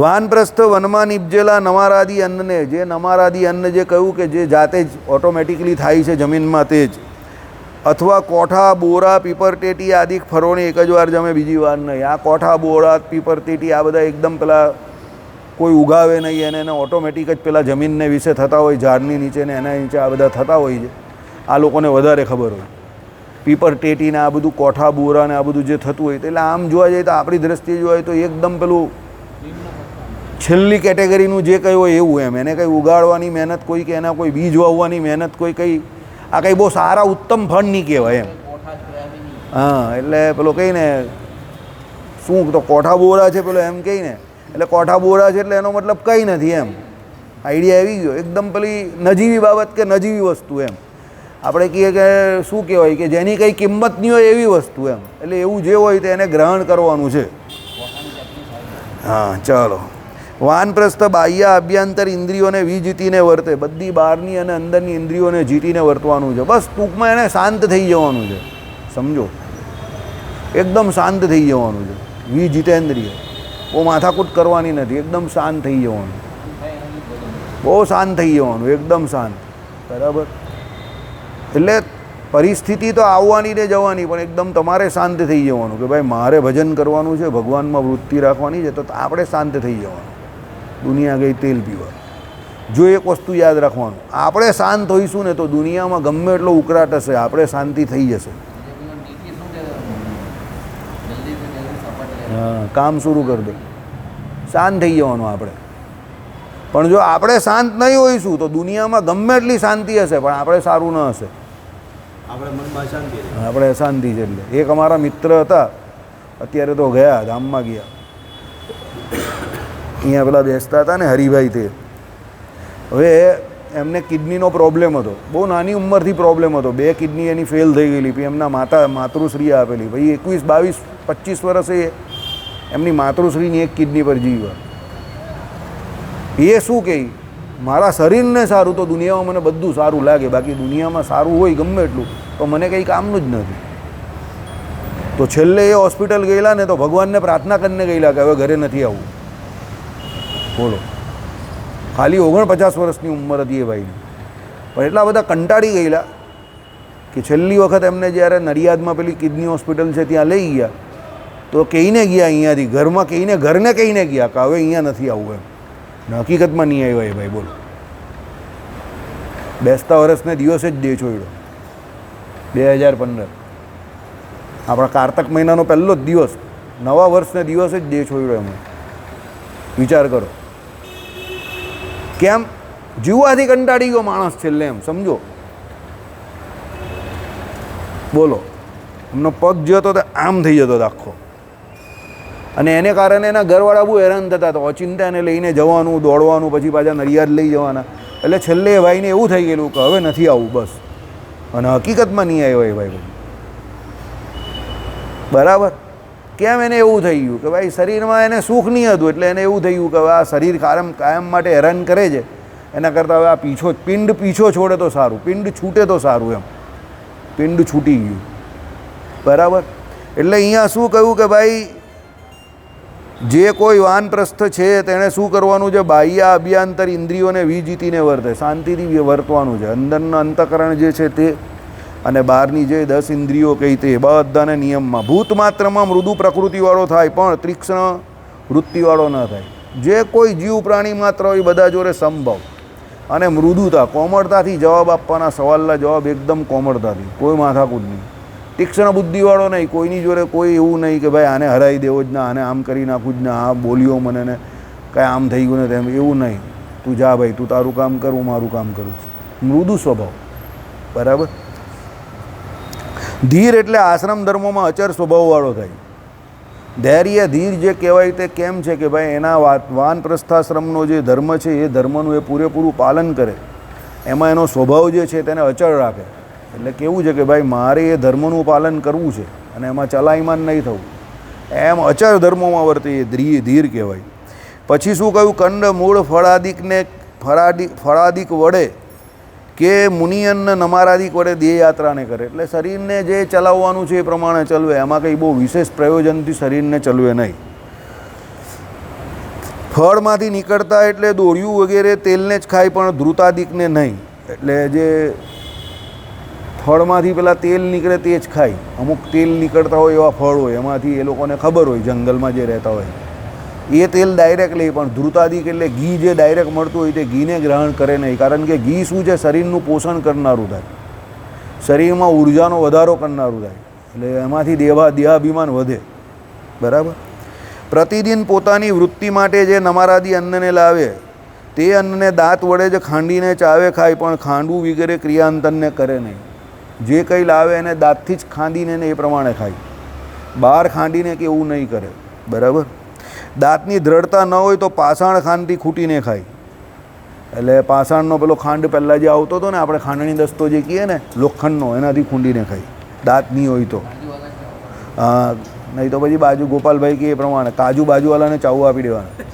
વાનપ્રસ્થ વનમાં નિપજેલા નમારાદી અન્નને, જે નમારાદી અન્ન જે કહ્યું કે જે જાતે જ ઓટોમેટિકલી થાય છે જમીનમાં તે જ, અથવા કોઠા, બોરા, પીપરટેટી આદિ ફળોને એક જ વાર જમે, બીજી વાર નહીં. આ કોઠા, બોરા, પીપરટેટી આ બધા એકદમ પેલા કોઈ ઉગાવે નહીં, એને ઓટોમેટિક જ પેલા જમીનને વિશે થતા હોય, ઝાડની નીચે ને એના નીચે આ બધા થતા હોય છે. આ લોકોને વધારે ખબર હોય. પીપરટેટીને આ બધું કોઠા, બોરા ને આ બધું જે થતું હોય, એટલે આમ જોવા જઈએ તો આપણી દ્રષ્ટિએ જોવા જઈએ તો એકદમ પેલું છેલ્લી કેટેગરીનું જે કંઈ હોય એવું એમ. એને કંઈ ઉગાડવાની મહેનત કોઈ, કે એના કોઈ બીજ વાવવાની મહેનત કોઈ, કંઈ આ કંઈ બહુ સારા ઉત્તમ ફળ નહીં કહેવાય એમ. હા, એટલે પેલો કહીને શું તો કોઠા બોરા છે પેલો એમ કહીને, એટલે કોઠા બોરા છે એટલે એનો મતલબ કંઈ નથી એમ. આઈડિયા આવી ગયો એકદમ. પેલી નજીવી બાબત કે નજીવી વસ્તુ એમ આપણે કહીએ કે શું કહેવાય કે જેની કંઈ કિંમત નહીં હોય એવી વસ્તુ એમ. એટલે એવું જે હોય તો એને ગ્રહણ કરવાનું છે. હા, ચાલો. વાનપ્રસ્થ બાહ્ય અભ્યંતર ઇન્દ્રિયોને વિજીતીને વર્તે, બધી બહારની અને અંદરની ઇન્દ્રિયોને જીતીને વર્તવાનું છે. બસ ટૂંકમાં એને શાંત થઈ જવાનું છે, સમજો, એકદમ શાંત થઈ જવાનું છે. વિજીતેન્દ્રિય, બહુ માથાકૂટ કરવાની નથી, એકદમ શાંત થઈ જવાનું, બહુ શાંત થઈ જવાનું, એકદમ શાંત, બરાબર. એટલે પરિસ્થિતિ તો આવવાની ને જવાની, પણ એકદમ તમારે શાંત થઈ જવાનું કે ભાઈ મારે ભજન કરવાનું છે, ભગવાનમાં વૃત્તિ રાખવાની છે, તો આપણે શાંત થઈ જવાનું. દુનિયા ગઈ તેલ પીવા. જો એક વસ્તુ યાદ રાખવાનું, આપણે શાંત હોઈશું ને તો દુનિયામાં ગમે એટલો ઉકળાટ હશે, આપણે શાંતિ થઈ જશે. હા, કામ શરૂ કરી દે, શાંત થઈ જવાનું આપણે. પણ જો આપણે શાંત નહીં હોઈશું તો દુનિયામાં ગમે એટલી શાંતિ હશે પણ આપણે સારું ન હશે. આપણે શાંતિ છે. એટલે એક અમારા મિત્ર હતા, અત્યારે તો ગયા, ગામમાં ગયા. અહીંયા પેલા બેસતા હતા ને હરિભાઈ, તે હવે એમને કિડનીનો પ્રોબ્લેમ હતો, બહુ નાની ઉંમરથી પ્રોબ્લેમ હતો. 2 કિડની એની ફેલ થઈ ગયેલી. પછી એમના માતૃશ્રીએ આપેલી. ભાઈ 21, 22, 25 વર્ષે એમની માતૃશ્રીની એક કિડની પર જીવ્યા. એ શું કહે, મારા શરીરને સારું તો દુનિયામાં મને બધું સારું લાગે, બાકી દુનિયામાં સારું હોય ગમે એટલું તો મને કંઈ કામનું જ નથી. તો છેલ્લે એ હોસ્પિટલ ગયેલા ને તો ભગવાનને પ્રાર્થના કરીને ગયેલા કે હવે ઘરે નથી આવવું. બોલો, ખાલી 49 વર્ષની ઉંમર હતી એ ભાઈની, પણ એટલા બધા કંટાળી ગયેલા કે છેલ્લી વખત એમને જ્યારે નડિયાદમાં પેલી કિડની હોસ્પિટલ છે ત્યાં લઈ ગયા તો કહીને ગયા, અહીંયાથી ઘરમાં કહીને, ઘરને કહીને ગયા કે હવે અહીંયા નથી આવવું એમ. હકીકતમાં નહીં આવ્યા એ ભાઈ, બોલો. બેસતા વર્ષને દિવસે જ દેહ છોડ્યો, 2015 આપણા કારતક મહિનાનો પહેલો જ દિવસ, નવા વર્ષને દિવસે જ દેહ છોડ્યો એમ. વિચાર કરો, કેમ જીવવાથી કંટાળી ગયો માણસ છેલ્લે એમ, સમજો. બોલો, એમનો પગ જે હતો તે આમ થઈ જતો આખો, અને એને કારણે એના ઘરવાળા બહુ હેરાન થતા હતા. ઓચિંતા એને લઈને જવાનું, દોડવાનું, પછી પાછા નડિયાદ લઈ જવાના. એટલે છેલ્લે એ ભાઈને એવું થઈ ગયેલું કે હવે નથી આવવું બસ. અને હકીકતમાં નહીં આવ્યો એ ભાઈ, બરાબર. કેમ એને એવું થઈ ગયું કે ભાઈ શરીરમાં એને સુખ નહીં હતું, એટલે એને એવું થઈ ગયું કે આ શરીર કાયમ માટે હેરાન કરે છે, એના કરતાં હવે આ પિંડ પીછો છોડે તો સારું, પિંડ છૂટે તો સારું. એમ પિંડ છૂટી ગયું. બરાબર. એટલે અહીંયા શું કહ્યું કે ભાઈ જે કોઈ વાનપ્રસ્થ છે તેણે શું કરવાનું છે? બાહ્ય અભ્યંતર ઇન્દ્રિયોને વિજીતીને વર્તે, શાંતિથી વર્તવાનું છે. અંદરના અંતઃકરણ જે છે તે અને બહારની જે 10 ઇન્દ્રિયો કહી તે બધાને નિયમમાં. ભૂત માત્રમાં મૃદુ પ્રકૃતિવાળો થાય પણ તીક્ષ્ણ વૃત્તિવાળો ન થાય. જે કોઈ જીવ પ્રાણી માત્ર હોય બધા જોડે સંભવ અને મૃદુતા, કોમળતાથી જવાબ આપવાના, સવાલના જવાબ એકદમ કોમળતાથી, કોઈ માથાકૂટ નહીં. તીક્ષ્ણ બુદ્ધિવાળો નહીં, કોઈની જોડે કોઈ એવું નહીં કે ભાઈ આને હરાવી દેવો જ ના, આને આમ કરી નાખું જ ના, આ બોલ્યો મને ને કાંઈ આમ થઈ ગયું ને તેમ, એવું નહીં. તું જા ભાઈ, તું તારું કામ કર, હું મારું કામ કરું છું. મૃદુ સ્વભાવ. બરાબર. ધીર એટલે આશ્રમ ધર્મોમાં અચર સ્વભાવવાળો થાય. ધૈર્ય ધીર જે કહેવાય તે કેમ છે કે ભાઈ એના વાનપ્રસ્થાશ્રમનો જે ધર્મ છે એ ધર્મનું એ પૂરેપૂરું પાલન કરે, એમાં એનો સ્વભાવ જે છે તેને અચળ રાખે. એટલે કેવું છે કે ભાઈ મારે એ ધર્મનું પાલન કરવું છે અને એમાં ચલાયમાન નહીં થવું, એમ અચળ ધર્મોમાં વર્તે એ ધીર કહેવાય. પછી શું કહ્યું? કંડ મૂળ ફળાદિકને ફળાદિક વડે કે મુનિયન નમારાદિક વડે દેહ યાત્રાને કરે. એટલે શરીરને જે ચલાવવાનું છે એ પ્રમાણે ચલવે, એમાં કંઈ બહુ વિશેષ પ્રયોજનથી શરીરને ચલવે નહીં. ફળમાંથી નીકળતા એટલે દોર્યું વગેરે તેલને જ ખાય પણ ધ્રુતાદિકને નહીં. એટલે જે ફળમાંથી પેલા તેલ નીકળે તે જ ખાય. અમુક તેલ નીકળતા હોય એવા ફળ હોય, એમાંથી એ લોકોને ખબર હોય, જંગલમાં જે રહેતા હોય એ તેલ ડાયરેક્ટ લે, પણ ધ્રુતાદિક એટલે ઘી જે ડાયરેક્ટ મળતું હોય તે ઘીને ગ્રહણ કરે નહીં. કારણ કે ઘી શું છે? શરીરનું પોષણ કરનારું થાય, શરીરમાં ઉર્જાનો વધારો કરનારું થાય. એટલે એમાંથી દેહાભિમાન વધે. બરાબર. પ્રતિદિન પોતાની વૃત્તિ માટે જે નમારાદી અન્નને લાવે તે અન્નને દાંત વડે જ ખાંડીને ચાવે ખાય, પણ ખાંડવું વગેરે ક્રિયાંતનને કરે નહીં. જે કંઈ લાવે એને દાંતથી જ ખાંડીને એ પ્રમાણે ખાય, બહાર ખાંડીને કે એવું નહીં કરે. બરાબર. દાંતની દ્રઢતા ન હોય તો પાષાણ ખાંડથી ખૂટીને ખાય. એટલે પાષાણનો પેલો ખાંડ પહેલાં જે આવતો હતો ને, આપણે ખાંડણી દસ્તો જે કહીએ ને લોખંડનો, એનાથી ખૂંડીને ખાય. દાંત નહીં હોય તો. હા, નહીં તો પછી બાજુ ગોપાલભાઈ કે એ પ્રમાણે કાજુ બાજુવાલાને ચાવું આપી દેવાના.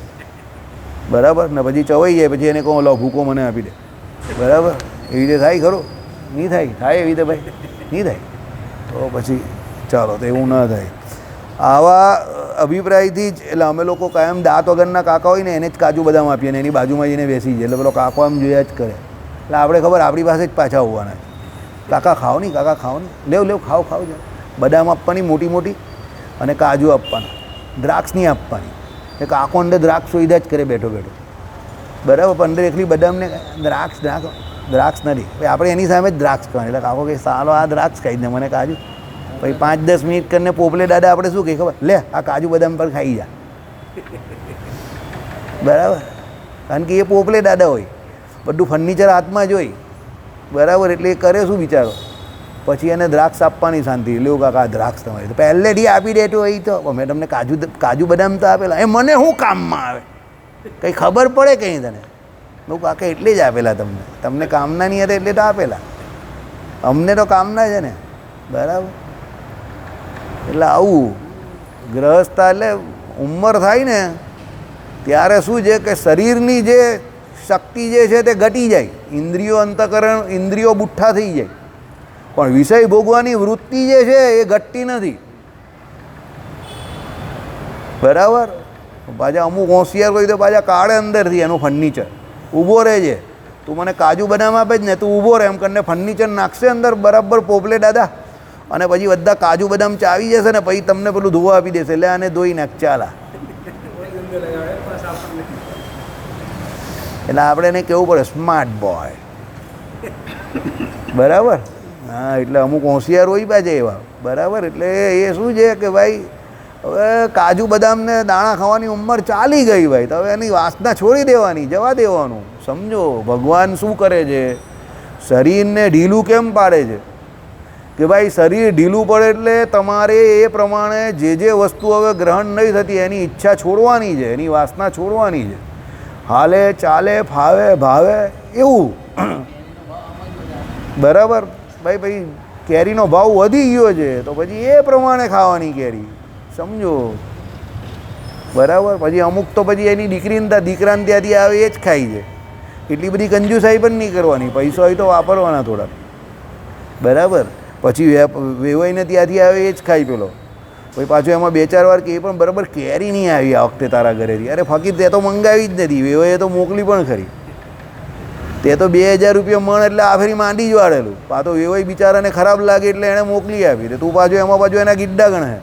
બરાબર. ને પછી ચવાઈ જાય પછી એને કહો લો ભૂકો મને આપી દે. બરાબર. એવી રીતે થાય ખરું? નહીં થાય. થાય એવી રીતે ભાઈ? નહીં થાય. તો પછી ચાલો, તો એવું ના થાય. આવા અભિપ્રાયથી જ એટલે અમે લોકો કાયમ દાંત વગરના કાકા હોય ને એને જ કાજુ બદામ આપીએ ને એની બાજુમાં જઈને બેસી જાય. એટલે પેલો કાકો આમ જોયા જ કરે. એટલે આપણે ખબર આપણી પાસે જ પાછા હોવાના. કાકા ખાઓ નહીં, કાકા ખાઓ નહીં, લેવ ખાઓ જાય. બદામ આપવાની મોટી મોટી અને કાજુ આપવાના, દ્રાક્ષ નહીં આપવાની. એ કાકો અંદર દ્રાક્ષ સોઈદા જ કરે બેઠો બેઠો. બરાબર. પણ અંદર એકલી બદામને દ્રાક્ષ નથી. આપણે એની સામે જ દ્રાક્ષ ખાવાની. એટલે કાકો કહે સાલો આ દ્રાક્ષ ખાઈ દે, મને કાજુ. પછી 5-10 મિનિટ કરીને પોપલે દાદા આપણે શું કહે ખબર? લે આ કાજુ બદામ પર ખાઈ જા. બરાબર. કારણ કે એ પોપલે દાદા હોય, બધું ફર્નિચર હાથમાં જ હોય. બરાબર. એટલે એ કરે શું બિચારો? પછી એને દ્રાક્ષ આપવાની શાંતિ. લેવું કાકા દ્રાક્ષ તમારી તો પહેલેથી આપી દેતો હોય તો મેં તમને કાજુ બદામ તો આપેલા, એ મને શું કામમાં આવે? કંઈ ખબર પડે કંઈ તને? હું કાકા એટલે જ આપેલા તમને કામના નહીં હતા એટલે તો આપેલા, અમને તો કામના છે ને. બરાબર. એટલે આવું ગ્રહસ્થ એટલે ઉંમર થાય ને ત્યારે શું છે કે શરીરની જે શક્તિ જે છે તે ઘટી જાય, ઇન્દ્રિયો અંતઃકરણ ઇન્દ્રિયો બુઠ્ઠા થઈ જાય, પણ વિષય ભોગવાની વૃત્તિ જે છે એ ઘટતી નથી. બરાબર. પાછા અમુક હોશિયાર હોય તો પાછા કાળે અંદરથી એનું ફર્નિચર ઊભો રહે છે. તું મને કાજુ બદામ આપે જ ને, તું ઊભો રહે એમ કરીને ફર્નિચર નાખશે અંદર બરાબર પોપલે દાદા, અને પછી બધા કાજુ બદામ ચાવી જશે ને પછી તમને પેલું ધોવા આપી દેશે. એટલે આને ધોઈ નાખ ચાલા. એટલે આપણે એને કહેવું પડે સ્માર્ટ બોય. બરાબર. હા. એટલે અમુક હોશિયાર હોય પાછા એવા. બરાબર. એટલે એ શું છે કે ભાઈ હવે કાજુ બદામને દાણા ખાવાની ઉંમર ચાલી ગઈ ભાઈ, તો હવે એની વાસના છોડી દેવાની, જવા દેવાનું. સમજો ભગવાન શું કરે છે? શરીરને ઢીલું કેમ પાડે છે? કે ભાઈ શરીર ઢીલું પડે એટલે તમારે એ પ્રમાણે જે વસ્તુ હવે ગ્રહણ નહીં થતી એની ઈચ્છા છોડવાની છે, એની વાસના છોડવાની છે. હાલે ચાલે ફાવે ભાવે એવું. બરાબર. ભાઈ કેરીનો ભાવ વધી ગયો છે તો પછી એ પ્રમાણે ખાવાની કેરી. સમજો. બરાબર. પછી અમુક તો પછી એની દીકરાને ત્યાંથી આવે એ જ ખાઈ છે. એટલી બધી કંજુસાઈ પણ નહીં કરવાની, પૈસા હોય તો વાપરવાના થોડા, બરાબર. પછી વેવાઈને ત્યાંથી આવે એ જ ખાઈ પેલો, પછી પાછું એમાં 2-4 વાર કે પણ બરાબર કેરી નહીં આવી આ વખતે તારા ઘરેથી. અરે ફકીર તે તો મંગાવી જ નથી, વેવાઈએ તો મોકલી પણ ખરી, તે તો 2000 રૂપિયા મણ એટલે આ ફેરી માંડી જ વાળેલું. પાછો વેવાઈ બિચારાને ખરાબ લાગે એટલે એણે મોકલી આપી, તું પાછું એમાં પાછું એના ગીड्डा ગણે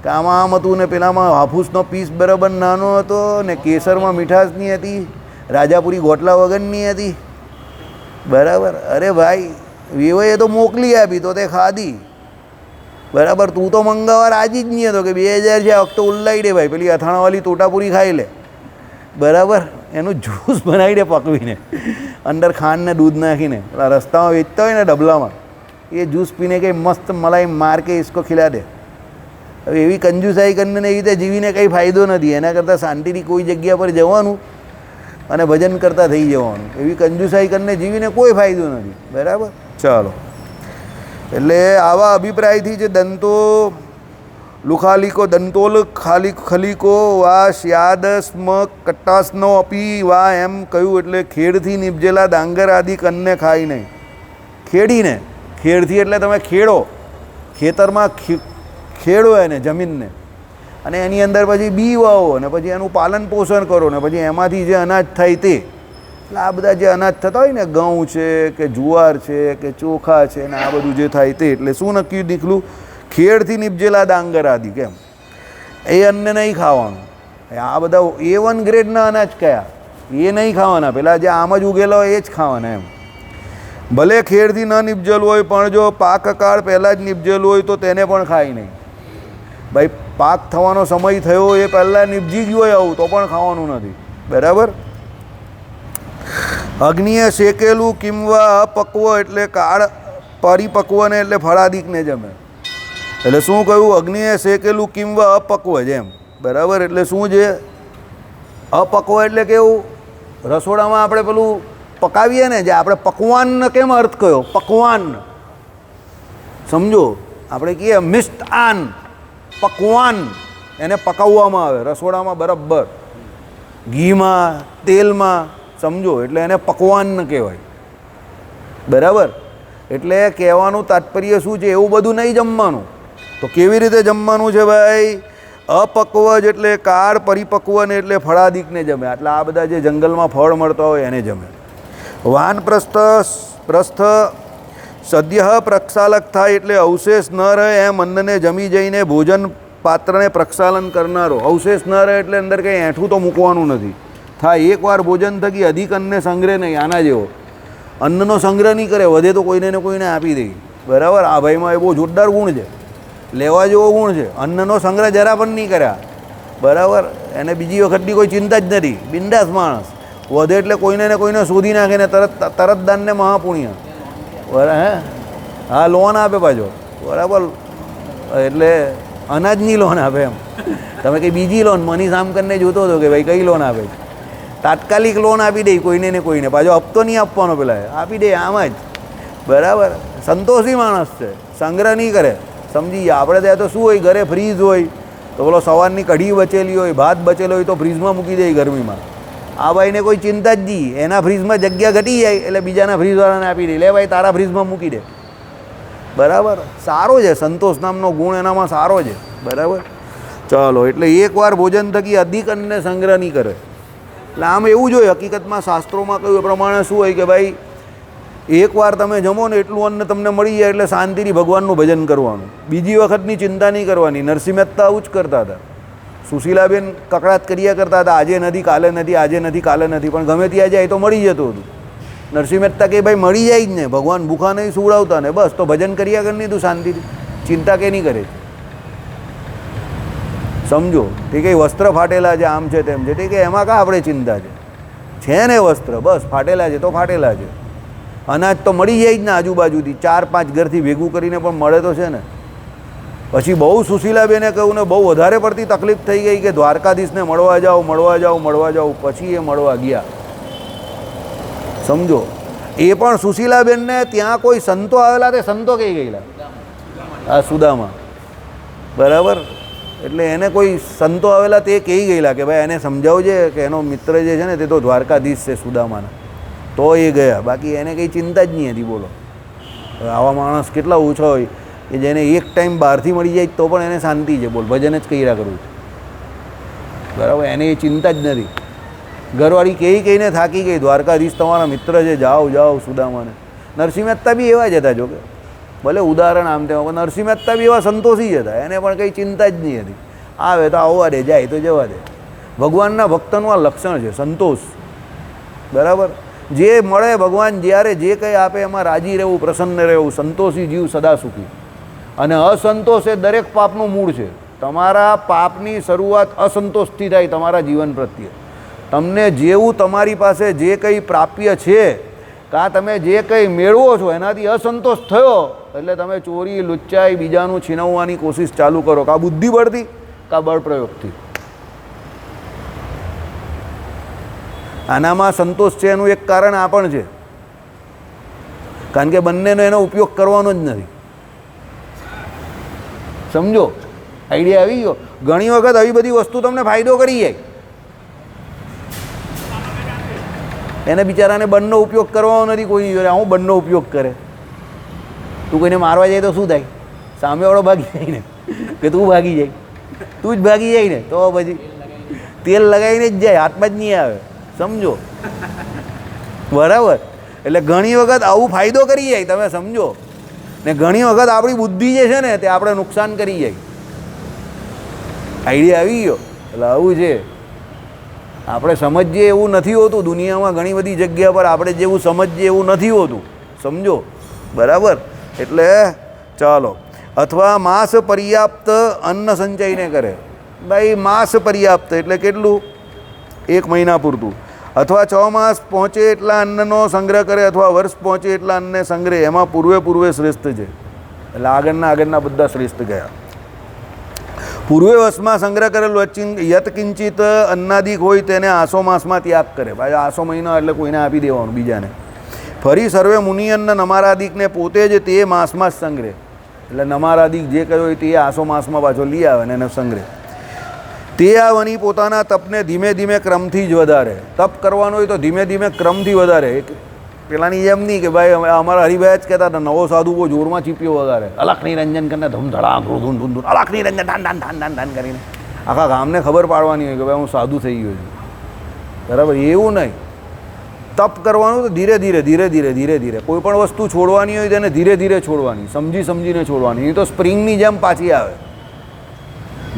કે આમાં આમ હતું ને પેલામાં હાફૂસનો પીસ બરાબર નાનો હતો ને કેસરમાં મીઠાશ નહીં હતી, રાજાપુરી ગોટલા વગરની હતી, બરાબર. અરે ભાઈ વેવાઈએ તો મોકલી આપી તો તે ખાધી, બરાબર. તું તો મંગાવવા રાજી જ નહીં હતો કે 2000 છે આ વખતે ઉલ્લાઈ દે ભાઈ, પેલી અથાણાવાળી તોતાપુરી ખાઈ લે, બરાબર. એનું જ્યુસ બનાવી દે પકવીને, અંદર ખાંડ ને દૂધ નાખીને, પેલા રસ્તામાં વેચતા હોય ને ડબલામાં, એ જ્યુસ પીને કંઈ મસ્ત મલાઈ માર કે ઇસકો ખીલા દે. હવે એવી કંજુસાઈ કરીને એવી રીતે જીવીને કંઈ ફાયદો નથી. એના કરતાં શાંતિથી કોઈ જગ્યા પર જવાનું અને ભજન કરતા થઈ જવાનું. એવી કંજુસાઈ કરીને જીવીને કોઈ ફાયદો નથી, બરાબર. ચાલો, એટલે આવા અભિપ્રાયથી જે દંતો લુખાલિકો દંતોલ ખાલી ખલીકો વા શ્યાદ સ્મ કટ્ટાસનો અપી વા એમ કહ્યું. એટલે ખેડથી નીપજેલા ડાંગર આદિ કન્ને ખાઈ નહીં. ખેડીને, ખેડથી એટલે તમે ખેડો, ખેતરમાં ખેડો એને જમીનને, અને એની અંદર પછી બી વાવો ને પછી એનું પાલન પોષણ કરો ને પછી એમાંથી જે અનાજ થાય તે. એટલે આ બધા જે અનાજ થતા હોય ને, ઘઉં છે કે જુવાર છે કે ચોખા છે ને આ બધું જે થાય તે, એટલે શું નક્કી નીકળ્યું? ખેડથી નીપજેલા ડાંગર આદિ, કેમ એ અન્ન નહીં ખાવાનું. આ બધા A1 ગ્રેડના અનાજ કયા એ નહીં ખાવાના, પેલા જે આમ જ ઉગેલા હોય એ જ ખાવાના એમ. ભલે ખેડથી ન નીપજેલું હોય પણ જો પાકકાળ પહેલાં જ નીપજેલું હોય તો તેને પણ ખાય નહીં. ભાઈ પાક થવાનો સમય થયો એ પહેલાં નીપજી ગયું હોય આવું તો પણ ખાવાનું નથી, બરાબર. અગ્નિએ શેકેલું કિંવા અપક્વ એટલે કાળ પરિપક્વને એટલે ફળાદિકને જમે. એટલે શું કહ્યું? અગ્નિએ શેકેલું કિંવા અપક્વ જેમ, બરાબર. એટલે શું છે અપક્વ? એટલે કેવું? રસોડામાં આપણે પેલું પકાવીએ ને, જે આપણે પકવાન કેમ અર્થ કયો? પકવાન સમજો, આપણે કહીએ મિષ્ટાન, પકવાન એને પકાવવામાં આવે રસોડામાં બરાબર, ઘીમાં તેલમાં, સમજો. એટલે એને પકવાન કહેવાય, બરાબર. એટલે કહેવાનું તાત્પર્ય શું છે? એવું બધું નહીં જમવાનું. તો કેવી રીતે જમવાનું છે ભાઈ? અપક્વ એટલે કાળ પરિપક્વને એટલે ફળાદિકને જમે. એટલે આ બધા જે જંગલમાં ફળ મળતા હોય એને જમે. વાનપ્રસ્થ સદ્ય પ્રક્ષાલક થાય એટલે અવશેષ ન રહે એમ અન્નને જમી જઈને ભોજન પાત્રને પ્રક્ષાલન કરનારો. અવશેષ ન રહે એટલે અંદર કંઈ એઠું તો મૂકવાનું નથી. થાય એકવાર ભોજન થકી અધિક અન્નને સંગ્રહ નહીં. આના જેવો અન્નનો સંગ્રહ નહીં કરે, વધે તો કોઈને ને કોઈને આપી દે, બરાબર. આ ભાઈમાં એ બહુ જોરદાર ગુણ છે, લેવા જેવો ગુણ છે. અન્નનો સંગ્રહ જરા પણ નહીં કર્યા, બરાબર. એને બીજી વખતની કોઈ ચિંતા જ નથી, બિંદાસ માણસ. વધે એટલે કોઈને ને કોઈને શોધી નાખે ને તરત દાનને મહાપુણ્ય, બરાબર. હા, લોન આપે પાછો, બરાબર. એટલે અનાજની લોન આપે એમ. તમે કંઈ બીજી લોન મની સામ કરીને જોતો હતો કે ભાઈ કઈ લોન આપે? તાત્કાલિક લોન આપી દે કોઈને ને કોઈને, પાછો હપ્તો નહીં આપવાનો, પેલા આપી દે આમ જ, બરાબર. સંતોષી માણસ છે, સંગ્રહ નહીં કરે, સમજી ગયા. આપણે ત્યાં તો શું હોય, ઘરે ફ્રીજ હોય તો પેલો સવારની કઢી બચેલી હોય, ભાત બચેલો હોય તો ફ્રીજમાં મૂકી દે ગરમીમાં. આ ભાઈને કોઈ ચિંતા જ નહીં, એના ફ્રીજમાં જગ્યા ઘટી જાય એટલે બીજાના ફ્રીજવાળાને આપી દે, લે ભાઈ તારા ફ્રીજમાં મૂકી દે, બરાબર. સારો છે, સંતોષ નામનો ગુણ એનામાં સારો છે, બરાબર. ચાલો, એટલે એકવાર ભોજન થકી અધિક અન્નને સંગ્રહ નહીં કરે. એટલે આમ એવું જ હોય હકીકતમાં. શાસ્ત્રોમાં કહ્યું એ પ્રમાણે શું હોય કે ભાઈ એકવાર તમે જમો ને એટલું અન્ન તમને મળી જાય એટલે શાંતિથી ભગવાનનું ભજન કરવાનું, બીજી વખતની ચિંતા નહીં કરવાની. નરસિંહ મહેતા આવું જ કરતા હતા. સુશીલાબેન કકડાટ કર્યા કરતા હતા, આજે નથી કાલે નથી, આજે નથી કાલે નથી, પણ ગમે ત્યાં જાય તો મળી જતું હતું. નરસિંહ મહેતા કે ભાઈ મળી જાય જ ને, ભગવાન ભૂખા નહીં સુવડાવતા ને, બસ તો ભજન કર્યા કર નહીં તું શાંતિથી, ચિંતા કે નહીં કરે. સમજો, તે કંઈ વસ્ત્ર ફાટેલા છે, આમ છે તેમ છે, તે કે એમાં કાં આપણે ચિંતા છે ને? વસ્ત્ર બસ ફાટેલા છે તો ફાટેલા છે. અનાજ તો મળી જાય જ ને આજુબાજુથી, 4-5 ઘરથી ભેગું કરીને પણ મળે તો છે ને. પછી બહુ સુશીલાબેને કહ્યું ને, બહુ વધારે પડતી તકલીફ થઈ ગઈ કે દ્વારકાધીશને મળવા જાઓ. પછી એ મળવા ગયા, સમજો. એ પણ સુશીલાબેનને ત્યાં કોઈ સંતો આવેલા, તે સંતો કહી ગયેલા આ સુદામા, બરાબર. એટલે એને કોઈ સંતો આવેલા તે કહી ગયેલા કે ભાઈ એને સમજાવજે કે એનો મિત્ર જે છે ને તે તો દ્વારકાધીશ છે સુદામાના. તો એ ગયા, બાકી એને કંઈ ચિંતા જ નહીં હતી. બોલો, આવા માણસ કેટલા ઓછા હોય કે જેને એક ટાઈમ બહારથી મળી જાય તો પણ એને શાંતિ છે. બોલ, ભજન જ કર્યા કરવું છે, બરાબર, એને એ ચિંતા જ નથી. ઘરવાળી કહીને થાકી ગઈ, દ્વારકાધીશ તમારા મિત્ર છે, જાઓ જાઓ સુદામાને. નરસિંહ મહેતા બી એવા જ હતા, જોકે ભલે ઉદાહરણ આમ તેમ, પણ નરસિંહ મહેતા બી એવા સંતોષી જ હતા, એને પણ કંઈ ચિંતા જ નહીં હતી. આવે તો આવવા દે, જાય તો જવા દે. ભગવાનના ભક્તનું આ લક્ષણ છે, સંતોષ, બરાબર. જે મળે ભગવાન જ્યારે જે કંઈ આપે એમાં રાજી રહેવું, પ્રસન્ન રહેવું, સંતોષી જીવ સદા સુખી. અને અસંતોષ એ દરેક પાપનું મૂળ છે. તમારા પાપની શરૂઆત અસંતોષથી થાય તમારા જીવન પ્રત્યે. તમને જેવું તમારી પાસે જે કંઈ પ્રાપ્ય છે, કાં તમે જે કંઈ મેળવો છો એનાથી અસંતોષ થયો એટલે તમે ચોરી, લુચ્ચાઈ, બીજાનું છીનવવાની કોશિશ ચાલુ કરો, કાં બુદ્ધિ બળથી કાં બળ પ્રયોગથી. આનામાં સંતોષ છે એનું એક કારણ આ પણ છે, કારણ કે બંનેનો એનો ઉપયોગ કરવાનો જ નથી. સમજો, આઈડિયા આવી ગયો. ઘણી વખત આવી બધી વસ્તુ તમને ફાયદો કરી જાય, એને બિચારાને બંનેનો ઉપયોગ કરવાનો નથી કોઈ જોડે. હું બંનેનો ઉપયોગ કરે, તું કોઈને મારવા જાય તો શું થાય? સામેવાળો ભાગી જાય ને, કે તું ભાગી જાય? તું જ ભાગી જાય ને, તો પછી તેલ લગાવીને જ જાય, હાથમાં જ નહીં આવે. સમજો, બરાબર. એટલે ઘણી વખત આવું ફાયદો કરી જાય, તમે સમજો. ને ઘણી વખત આપણી બુદ્ધિ જે છે ને તે આપણે નુકસાન કરી જાય. આઈડિયા આવી ગયો? એટલે આવું છે, આપણે સમજીએ એવું નથી હોતું. દુનિયામાં ઘણી બધી જગ્યા પર આપણે જેવું સમજીએ એવું નથી હોતું, સમજો, બરાબર. એટલે ચાલો. અથવા માસ પર્યાપ્ત અન્ન સંચયને કરે. ભાઈ માસ પર્યાપ્ત એટલે કેટલું? 1 મહિના પૂરતું. અથવા 6 માસ પહોંચે એટલા અન્નનો સંગ્રહ કરે, અથવા વર્ષ પહોંચે એટલા અન્નને સંગ્રહ. એમાં પૂર્વે શ્રેષ્ઠ છે. એટલે આગળના બધા શ્રેષ્ઠ ગયા. પૂર્વે વર્ષમાં સંગ્રહ કરેલું યત્કિંચિત અન્નાદિક હોય તેને આસો માસમાં ત્યાગ કરે. ભાઈ આસો મહિના એટલે કોઈને આપી દેવાનું, બીજાને. ફરી સર્વે મુનિઅન્ન નમારાદિકને પોતે જ તે માસમાં જ સંગ્રહ. એટલે નમારાદિક જે કહ્યું હોય તે આસો માસમાં પાછો લઈ આવે ને એને સંગ્રહ. તે આ વની પોતાના તપને ધીમે ધીમે ક્રમથી જ વધારે. તપ કરવાનો હોય તો ધીમે ધીમે ક્રમથી વધારે. પેલાની જેમ નહીં કે ભાઈ અમારા હરિભાઈ જ કહેતા હતા, નવો સાધુ બહુ જોરમાં ચીપ્યો વધારે, અલખ નિરંજન કરીને ધૂમધડા ધૂમ ધૂમ ધૂમ અલખ નિરંજન ધાન ધાન ધાન ધાન ધાન કરીને આખા ગામને ખબર પાડવાની હોય કે ભાઈ હું સાધુ થઈ ગયો છું, બરાબર. એવું નહીં. તપ કરવાનું તો ધીરે ધીરે. કોઈ પણ વસ્તુ છોડવાની હોય તેને ધીરે ધીરે છોડવાની, સમજીને છોડવાની. એ તો સ્પ્રિંગની જેમ પાછી આવે.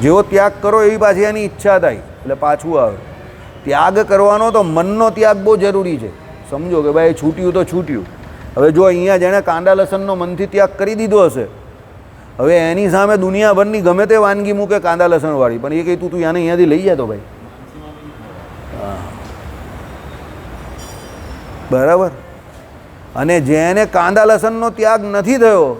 જેવો ત્યાગ કરો એવી પાછી એની ઈચ્છા થાય એટલે પાછું આવે. ત્યાગ કરવાનો તો મનનો ત્યાગ બહુ જરૂરી છે. સમજો કે ભાઈ છૂટ્યું તો છૂટ્યું. હવે જો અહીંયા જેણે કાંદા લસણનો મનથી ત્યાગ કરી દીધો હશે, હવે એની સામે દુનિયાભરની ગમે તે વાનગી મૂકે કાંદા લસણવાળી, પણ એ કહી તું યાને અહીંયાથી લઈ જતો ભાઈ, બરાબર. અને જેને કાંદા લસણનો ત્યાગ નથી થયો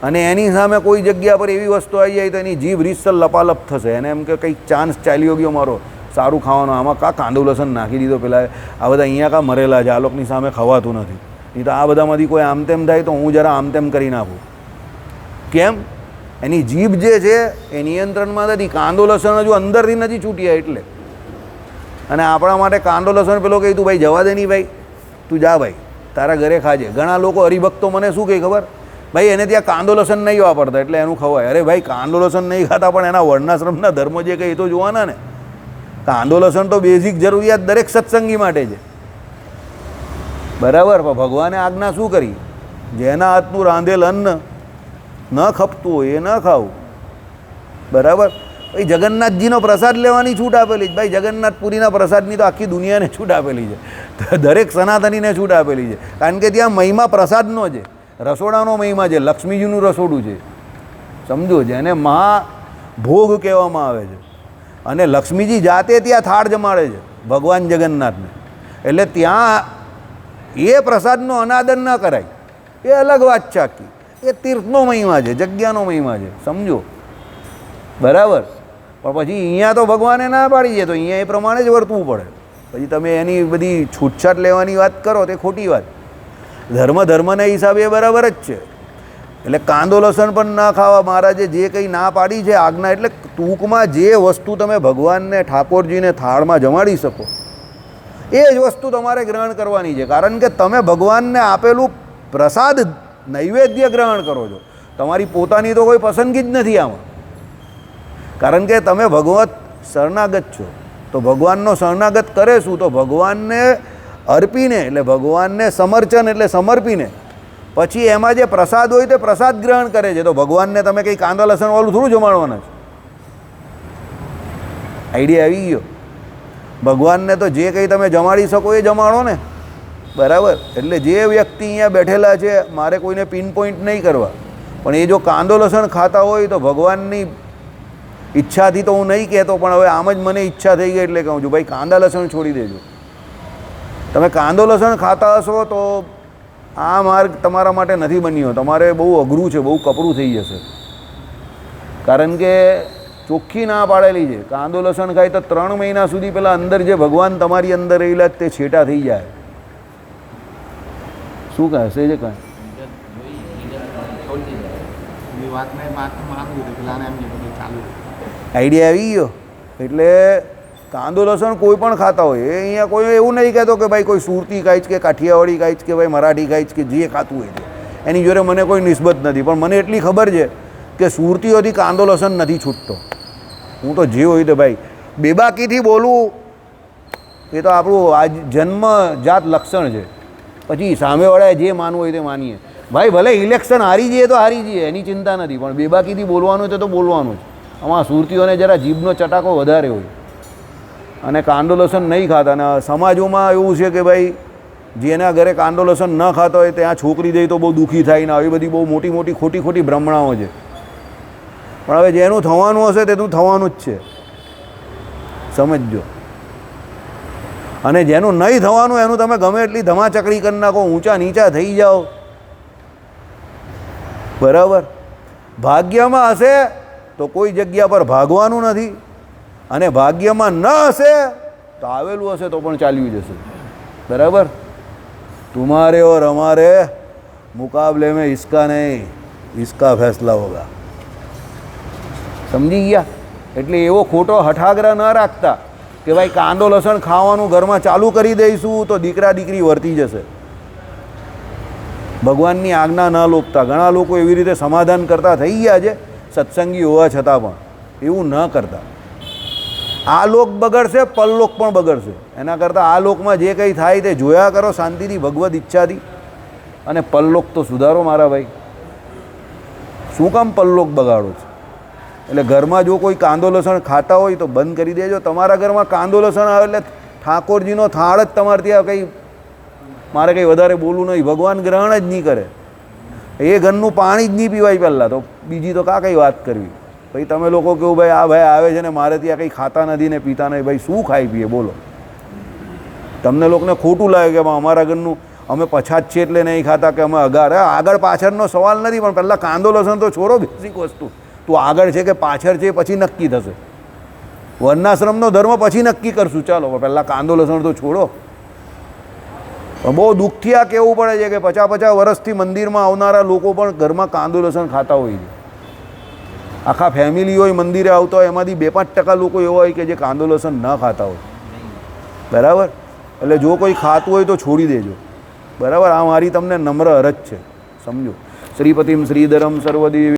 અને એની સામે કોઈ જગ્યા પર એવી વસ્તુ આવી જાય તો એની જીભ રીતસર લપાલપ થશે. એને એમ કે કંઈક ચાન્સ ચાલ્યો ગયો મારો સારું ખાવાનો, આમાં કાં કાંદું લસણ નાખી દીધો પેલા, આ બધા અહીંયા કાં મરેલા છે, આ લોકોની સામે ખવાતું નથી. નહીં તો આ બધામાંથી કોઈ આમ તેમ થાય તો હું જરા આમ તેમ કરી નાખું. કેમ? એની જીભ જે છે એ નિયંત્રણમાં નથી. કાંદો લસણ હજુ અંદરથી નથી છૂટ્યા એટલે. અને આપણા માટે કાંદો લસણ પેલો કહે તું ભાઈ જવા દે નહીં ભાઈ, તું જા ભાઈ તારા ઘરે ખાજે. ઘણા લોકો હરિભક્તો મને શું કહે ખબર? ભાઈ એને ત્યાં કાંદો લસણ નહીં વાપરતા એટલે એનું ખવાય. અરે ભાઈ કાંદો લસણ નહીં ખાતા પણ એના વર્ણાશ્રમના ધર્મ જે કંઈ એ તો જોવાના ને. કાંદો લસણ તો બેઝિક જરૂરિયાત દરેક સત્સંગી માટે છે, બરાબર. પણ ભગવાને આજ્ઞા શું કરી? જેના હાથનું રાંધેલ અન્ન ન ખપતું હોય એ ન ખાવું, બરાબર. ભાઈ જગન્નાથજીનો પ્રસાદ લેવાની છૂટ આપેલી છે. ભાઈ જગન્નાથપુરીના પ્રસાદની તો આખી દુનિયાને છૂટ આપેલી છે, દરેક સનાતનીને છૂટ આપેલી છે. કારણ કે ત્યાં મહિમા પ્રસાદનો છે, રસોડાનો મહિમા છે, લક્ષ્મીજીનું રસોડું છે. સમજો, જેને મહાભોગ કહેવામાં આવે છે. અને લક્ષ્મીજી જાતે ત્યાં થાળ જમાડે છે ભગવાન જગન્નાથને. એટલે ત્યાં એ પ્રસાદનો અનાદર ન કરાય, એ અલગ વાત છે આખી. એ તીર્થનો મહિમા છે, જગ્યાનો મહિમા છે, સમજો, બરાબર. પણ પછી અહીંયા તો ભગવાને ના પાડી છે તો અહીંયા એ પ્રમાણે જ વર્તવું પડે. પછી તમે એની બધી છૂટછાટ લેવાની વાત કરો તે ખોટી વાત. ધર્મના હિસાબે એ બરાબર જ છે. એટલે કાંદો લસણ પણ ના ખાવા મહારાજે જે કંઈ ના પાડી છે આજ્ઞા. એટલે ટૂંકમાં જે વસ્તુ તમે ભગવાનને ઠાકોરજીને થાળમાં જમાડી શકો એ જ વસ્તુ તમારે ગ્રહણ કરવાની છે, કારણ કે તમે ભગવાનને આપેલું પ્રસાદ નૈવેદ્ય ગ્રહણ કરો છો. તમારી પોતાની તો કોઈ પસંદગી જ નથી આમાં, કારણ કે તમે ભગવત શરણાગત છો. તો ભગવાનનો શરણાગત કરે શું? તો ભગવાનને અર્પીને, એટલે ભગવાનને સમર્ચન એટલે સમર્પીને પછી એમાં જે પ્રસાદ હોય તે પ્રસાદ ગ્રહણ કરે છે. તો ભગવાનને તમે કંઈ કાંદા લસણવાળું થોડું જમાડવાના છો. આઈડિયા આવી ગયો? ભગવાનને તો જે કંઈ તમે જમાડી શકો એ જમાડો ને, બરાબર? એટલે જે વ્યક્તિ અહીંયા બેઠેલા છે, મારે કોઈને પિન પોઈન્ટ નહીં કરવા, પણ એ જો કાંદો લસણ ખાતા હોય તો ભગવાનની ઈચ્છાથી તો હું નહીં કહેતો, પણ હવે આમ જ મને ઈચ્છા થઈ ગઈ એટલે કહું છું, ભાઈ કાંદા લસણ છોડી દેજો. તમે કાંદો લસણ ખાતા હશો તો આ માર્ગ તમારા માટે નથી બન્યો, તમારે બહુ અઘરું છે, બહુ કપરું થઈ જશે. કારણ કે ચોખ્ખી ના પાડેલી છે, કાંદો લસણ ખાય તો 3 મહિના સુધી પેલા અંદર જે ભગવાન તમારી અંદર રહેલા તે છેટા થઈ જાય. શું કહેશે છે કાંઈ? આઈડિયા આવી ગયો? એટલે કાંદો લસણ કોઈ પણ ખાતા હોય, એ અહીંયા કોઈ એવું નહીં કહેતો કે ભાઈ કોઈ સુરતી ખાય કે કાઠિયાવાડી ખાય કે ભાઈ મરાઠી ખાય કે જે ખાતું હોય છે એની જોડે મને કોઈ નિસ્બત નથી, પણ મને એટલી ખબર છે કે સુરતીઓથી કાંદો લસણ નથી છૂટતો. હું તો જે હોય તો ભાઈ બેબાકીથી બોલવું એ તો આપણું આ જન્મજાત લક્ષણ છે. પછી સામેવાળાએ જે માનવું હોય તે માનીએ. ભાઈ ભલે ઇલેક્શન હારી જઈએ તો હારી જઈએ, એની ચિંતા નથી, પણ બેબાકીથી બોલવાનું છે તો બોલવાનું જ. આમાં સુરતીઓને જરા જીભનો ચટાકો વધારે હોય અને કાંદો લસણ નહીં ખાતા. અને સમાજોમાં એવું છે કે ભાઈ જેના ઘરે કાંદો લસણ ન ખાતા હોય ત્યાં છોકરી દઈ તો બહુ દુઃખી થાય ને, આવી બધી બહુ મોટી મોટી ખોટી ખોટી ભ્રમણાઓ છે. પણ હવે જેનું થવાનું હશે તે થવાનું જ છે, સમજજો. અને જેનું નહીં થવાનું એનું તમે ગમે એટલી ધમાચકડી કરી નાખો, ઊંચા નીચા થઈ જાઓ, બરાબર? ભાગ્યમાં હશે તો કોઈ જગ્યા પર ભાગવાનું નથી, અને ભાગ્યમાં ન હશે તો આવેલું હશે તો પણ ચાલ્યું જશે, બરાબર? તુમ્હારે ઓર હમારે મુકાબલે મેં ઇસકા નહીં, ઇસકા ફેસલા હોગા. સમજી ગયા? એટલે એવો ખોટો હઠાગ્રહ ન રાખતા કે ભાઈ કાંદો લસણ ખાવાનું ઘરમાં ચાલુ કરી દઈશું તો દીકરા દીકરી વર્તી જશે. ભગવાનની આજ્ઞા ન લોપતા. ઘણા લોકો એવી રીતે સમાધાન કરતા થઈ ગયા છે સત્સંગી હોવા છતાં પણ. એવું ન કરતા. આ લોક બગડશે, પરલોક પણ બગડશે. એના કરતાં આ લોકમાં જે કંઈ થાય તે જોયા કરો શાંતિથી, ભગવદ ઈચ્છાથી, અને પરલોક તો સુધારો મારા ભાઈ. શું કામ પરલોક બગાડો છો? એટલે ઘરમાં જો કોઈ કાંદો લસણ ખાતા હોય તો બંધ કરી દેજો. તમારા ઘરમાં કાંદો લસણ આવે એટલે ઠાકોરજીનો થાળ જ તમારે ત્યાં કંઈ, મારે કંઈ વધારે બોલવું નહીં, ભગવાન ગ્રહણ જ નહીં કરે. એ ઘરનું પાણી જ નહીં પીવાય પહેલાં, તો બીજી તો કંઈ વાત કરવી. ભાઈ તમે લોકો કેવું ભાઈ આ ભાઈ આવે છે ને મારે ત્યાં કંઈ ખાતા નથી ને પીતા નહીં, ભાઈ શું ખાઈ પીએ બોલો? તમને લોકોને ખોટું લાગે કે અમારા ઘરનું અમે પછાત છીએ એટલે નહીં ખાતા કે અમે આગળ પાછળનો સવાલ નથી, પણ પહેલાં કાંદો લસણ તો છોડો, બેઝિક વસ્તુ. તું આગળ છે કે પાછળ છે પછી નક્કી થશે. વર્ણાશ્રમનો ધર્મ પછી નક્કી કરશું, ચાલો, પહેલાં કાંદો લસણ તો છોડો. પણ બહુ દુઃખથી આ કહેવું પડે છે કે 50 વર્ષથી મંદિરમાં આવનારા લોકો પણ ઘરમાં કાંદો લસણ ખાતા હોય છે. આખા ફેમિલી હોય મંદિરે આવતા હોય, એમાંથી 2-5% લોકો એવા હોય કે જે કાંદો લસણ ન ખાતા હોય, બરાબર? એટલે જો કોઈ ખાતું હોય તો છોડી દેજો, બરાબર? આ મારી તમને નમ્ર અરજ છે, સમજો. શ્રીપતિમ શ્રીધરમ સર્વદેવી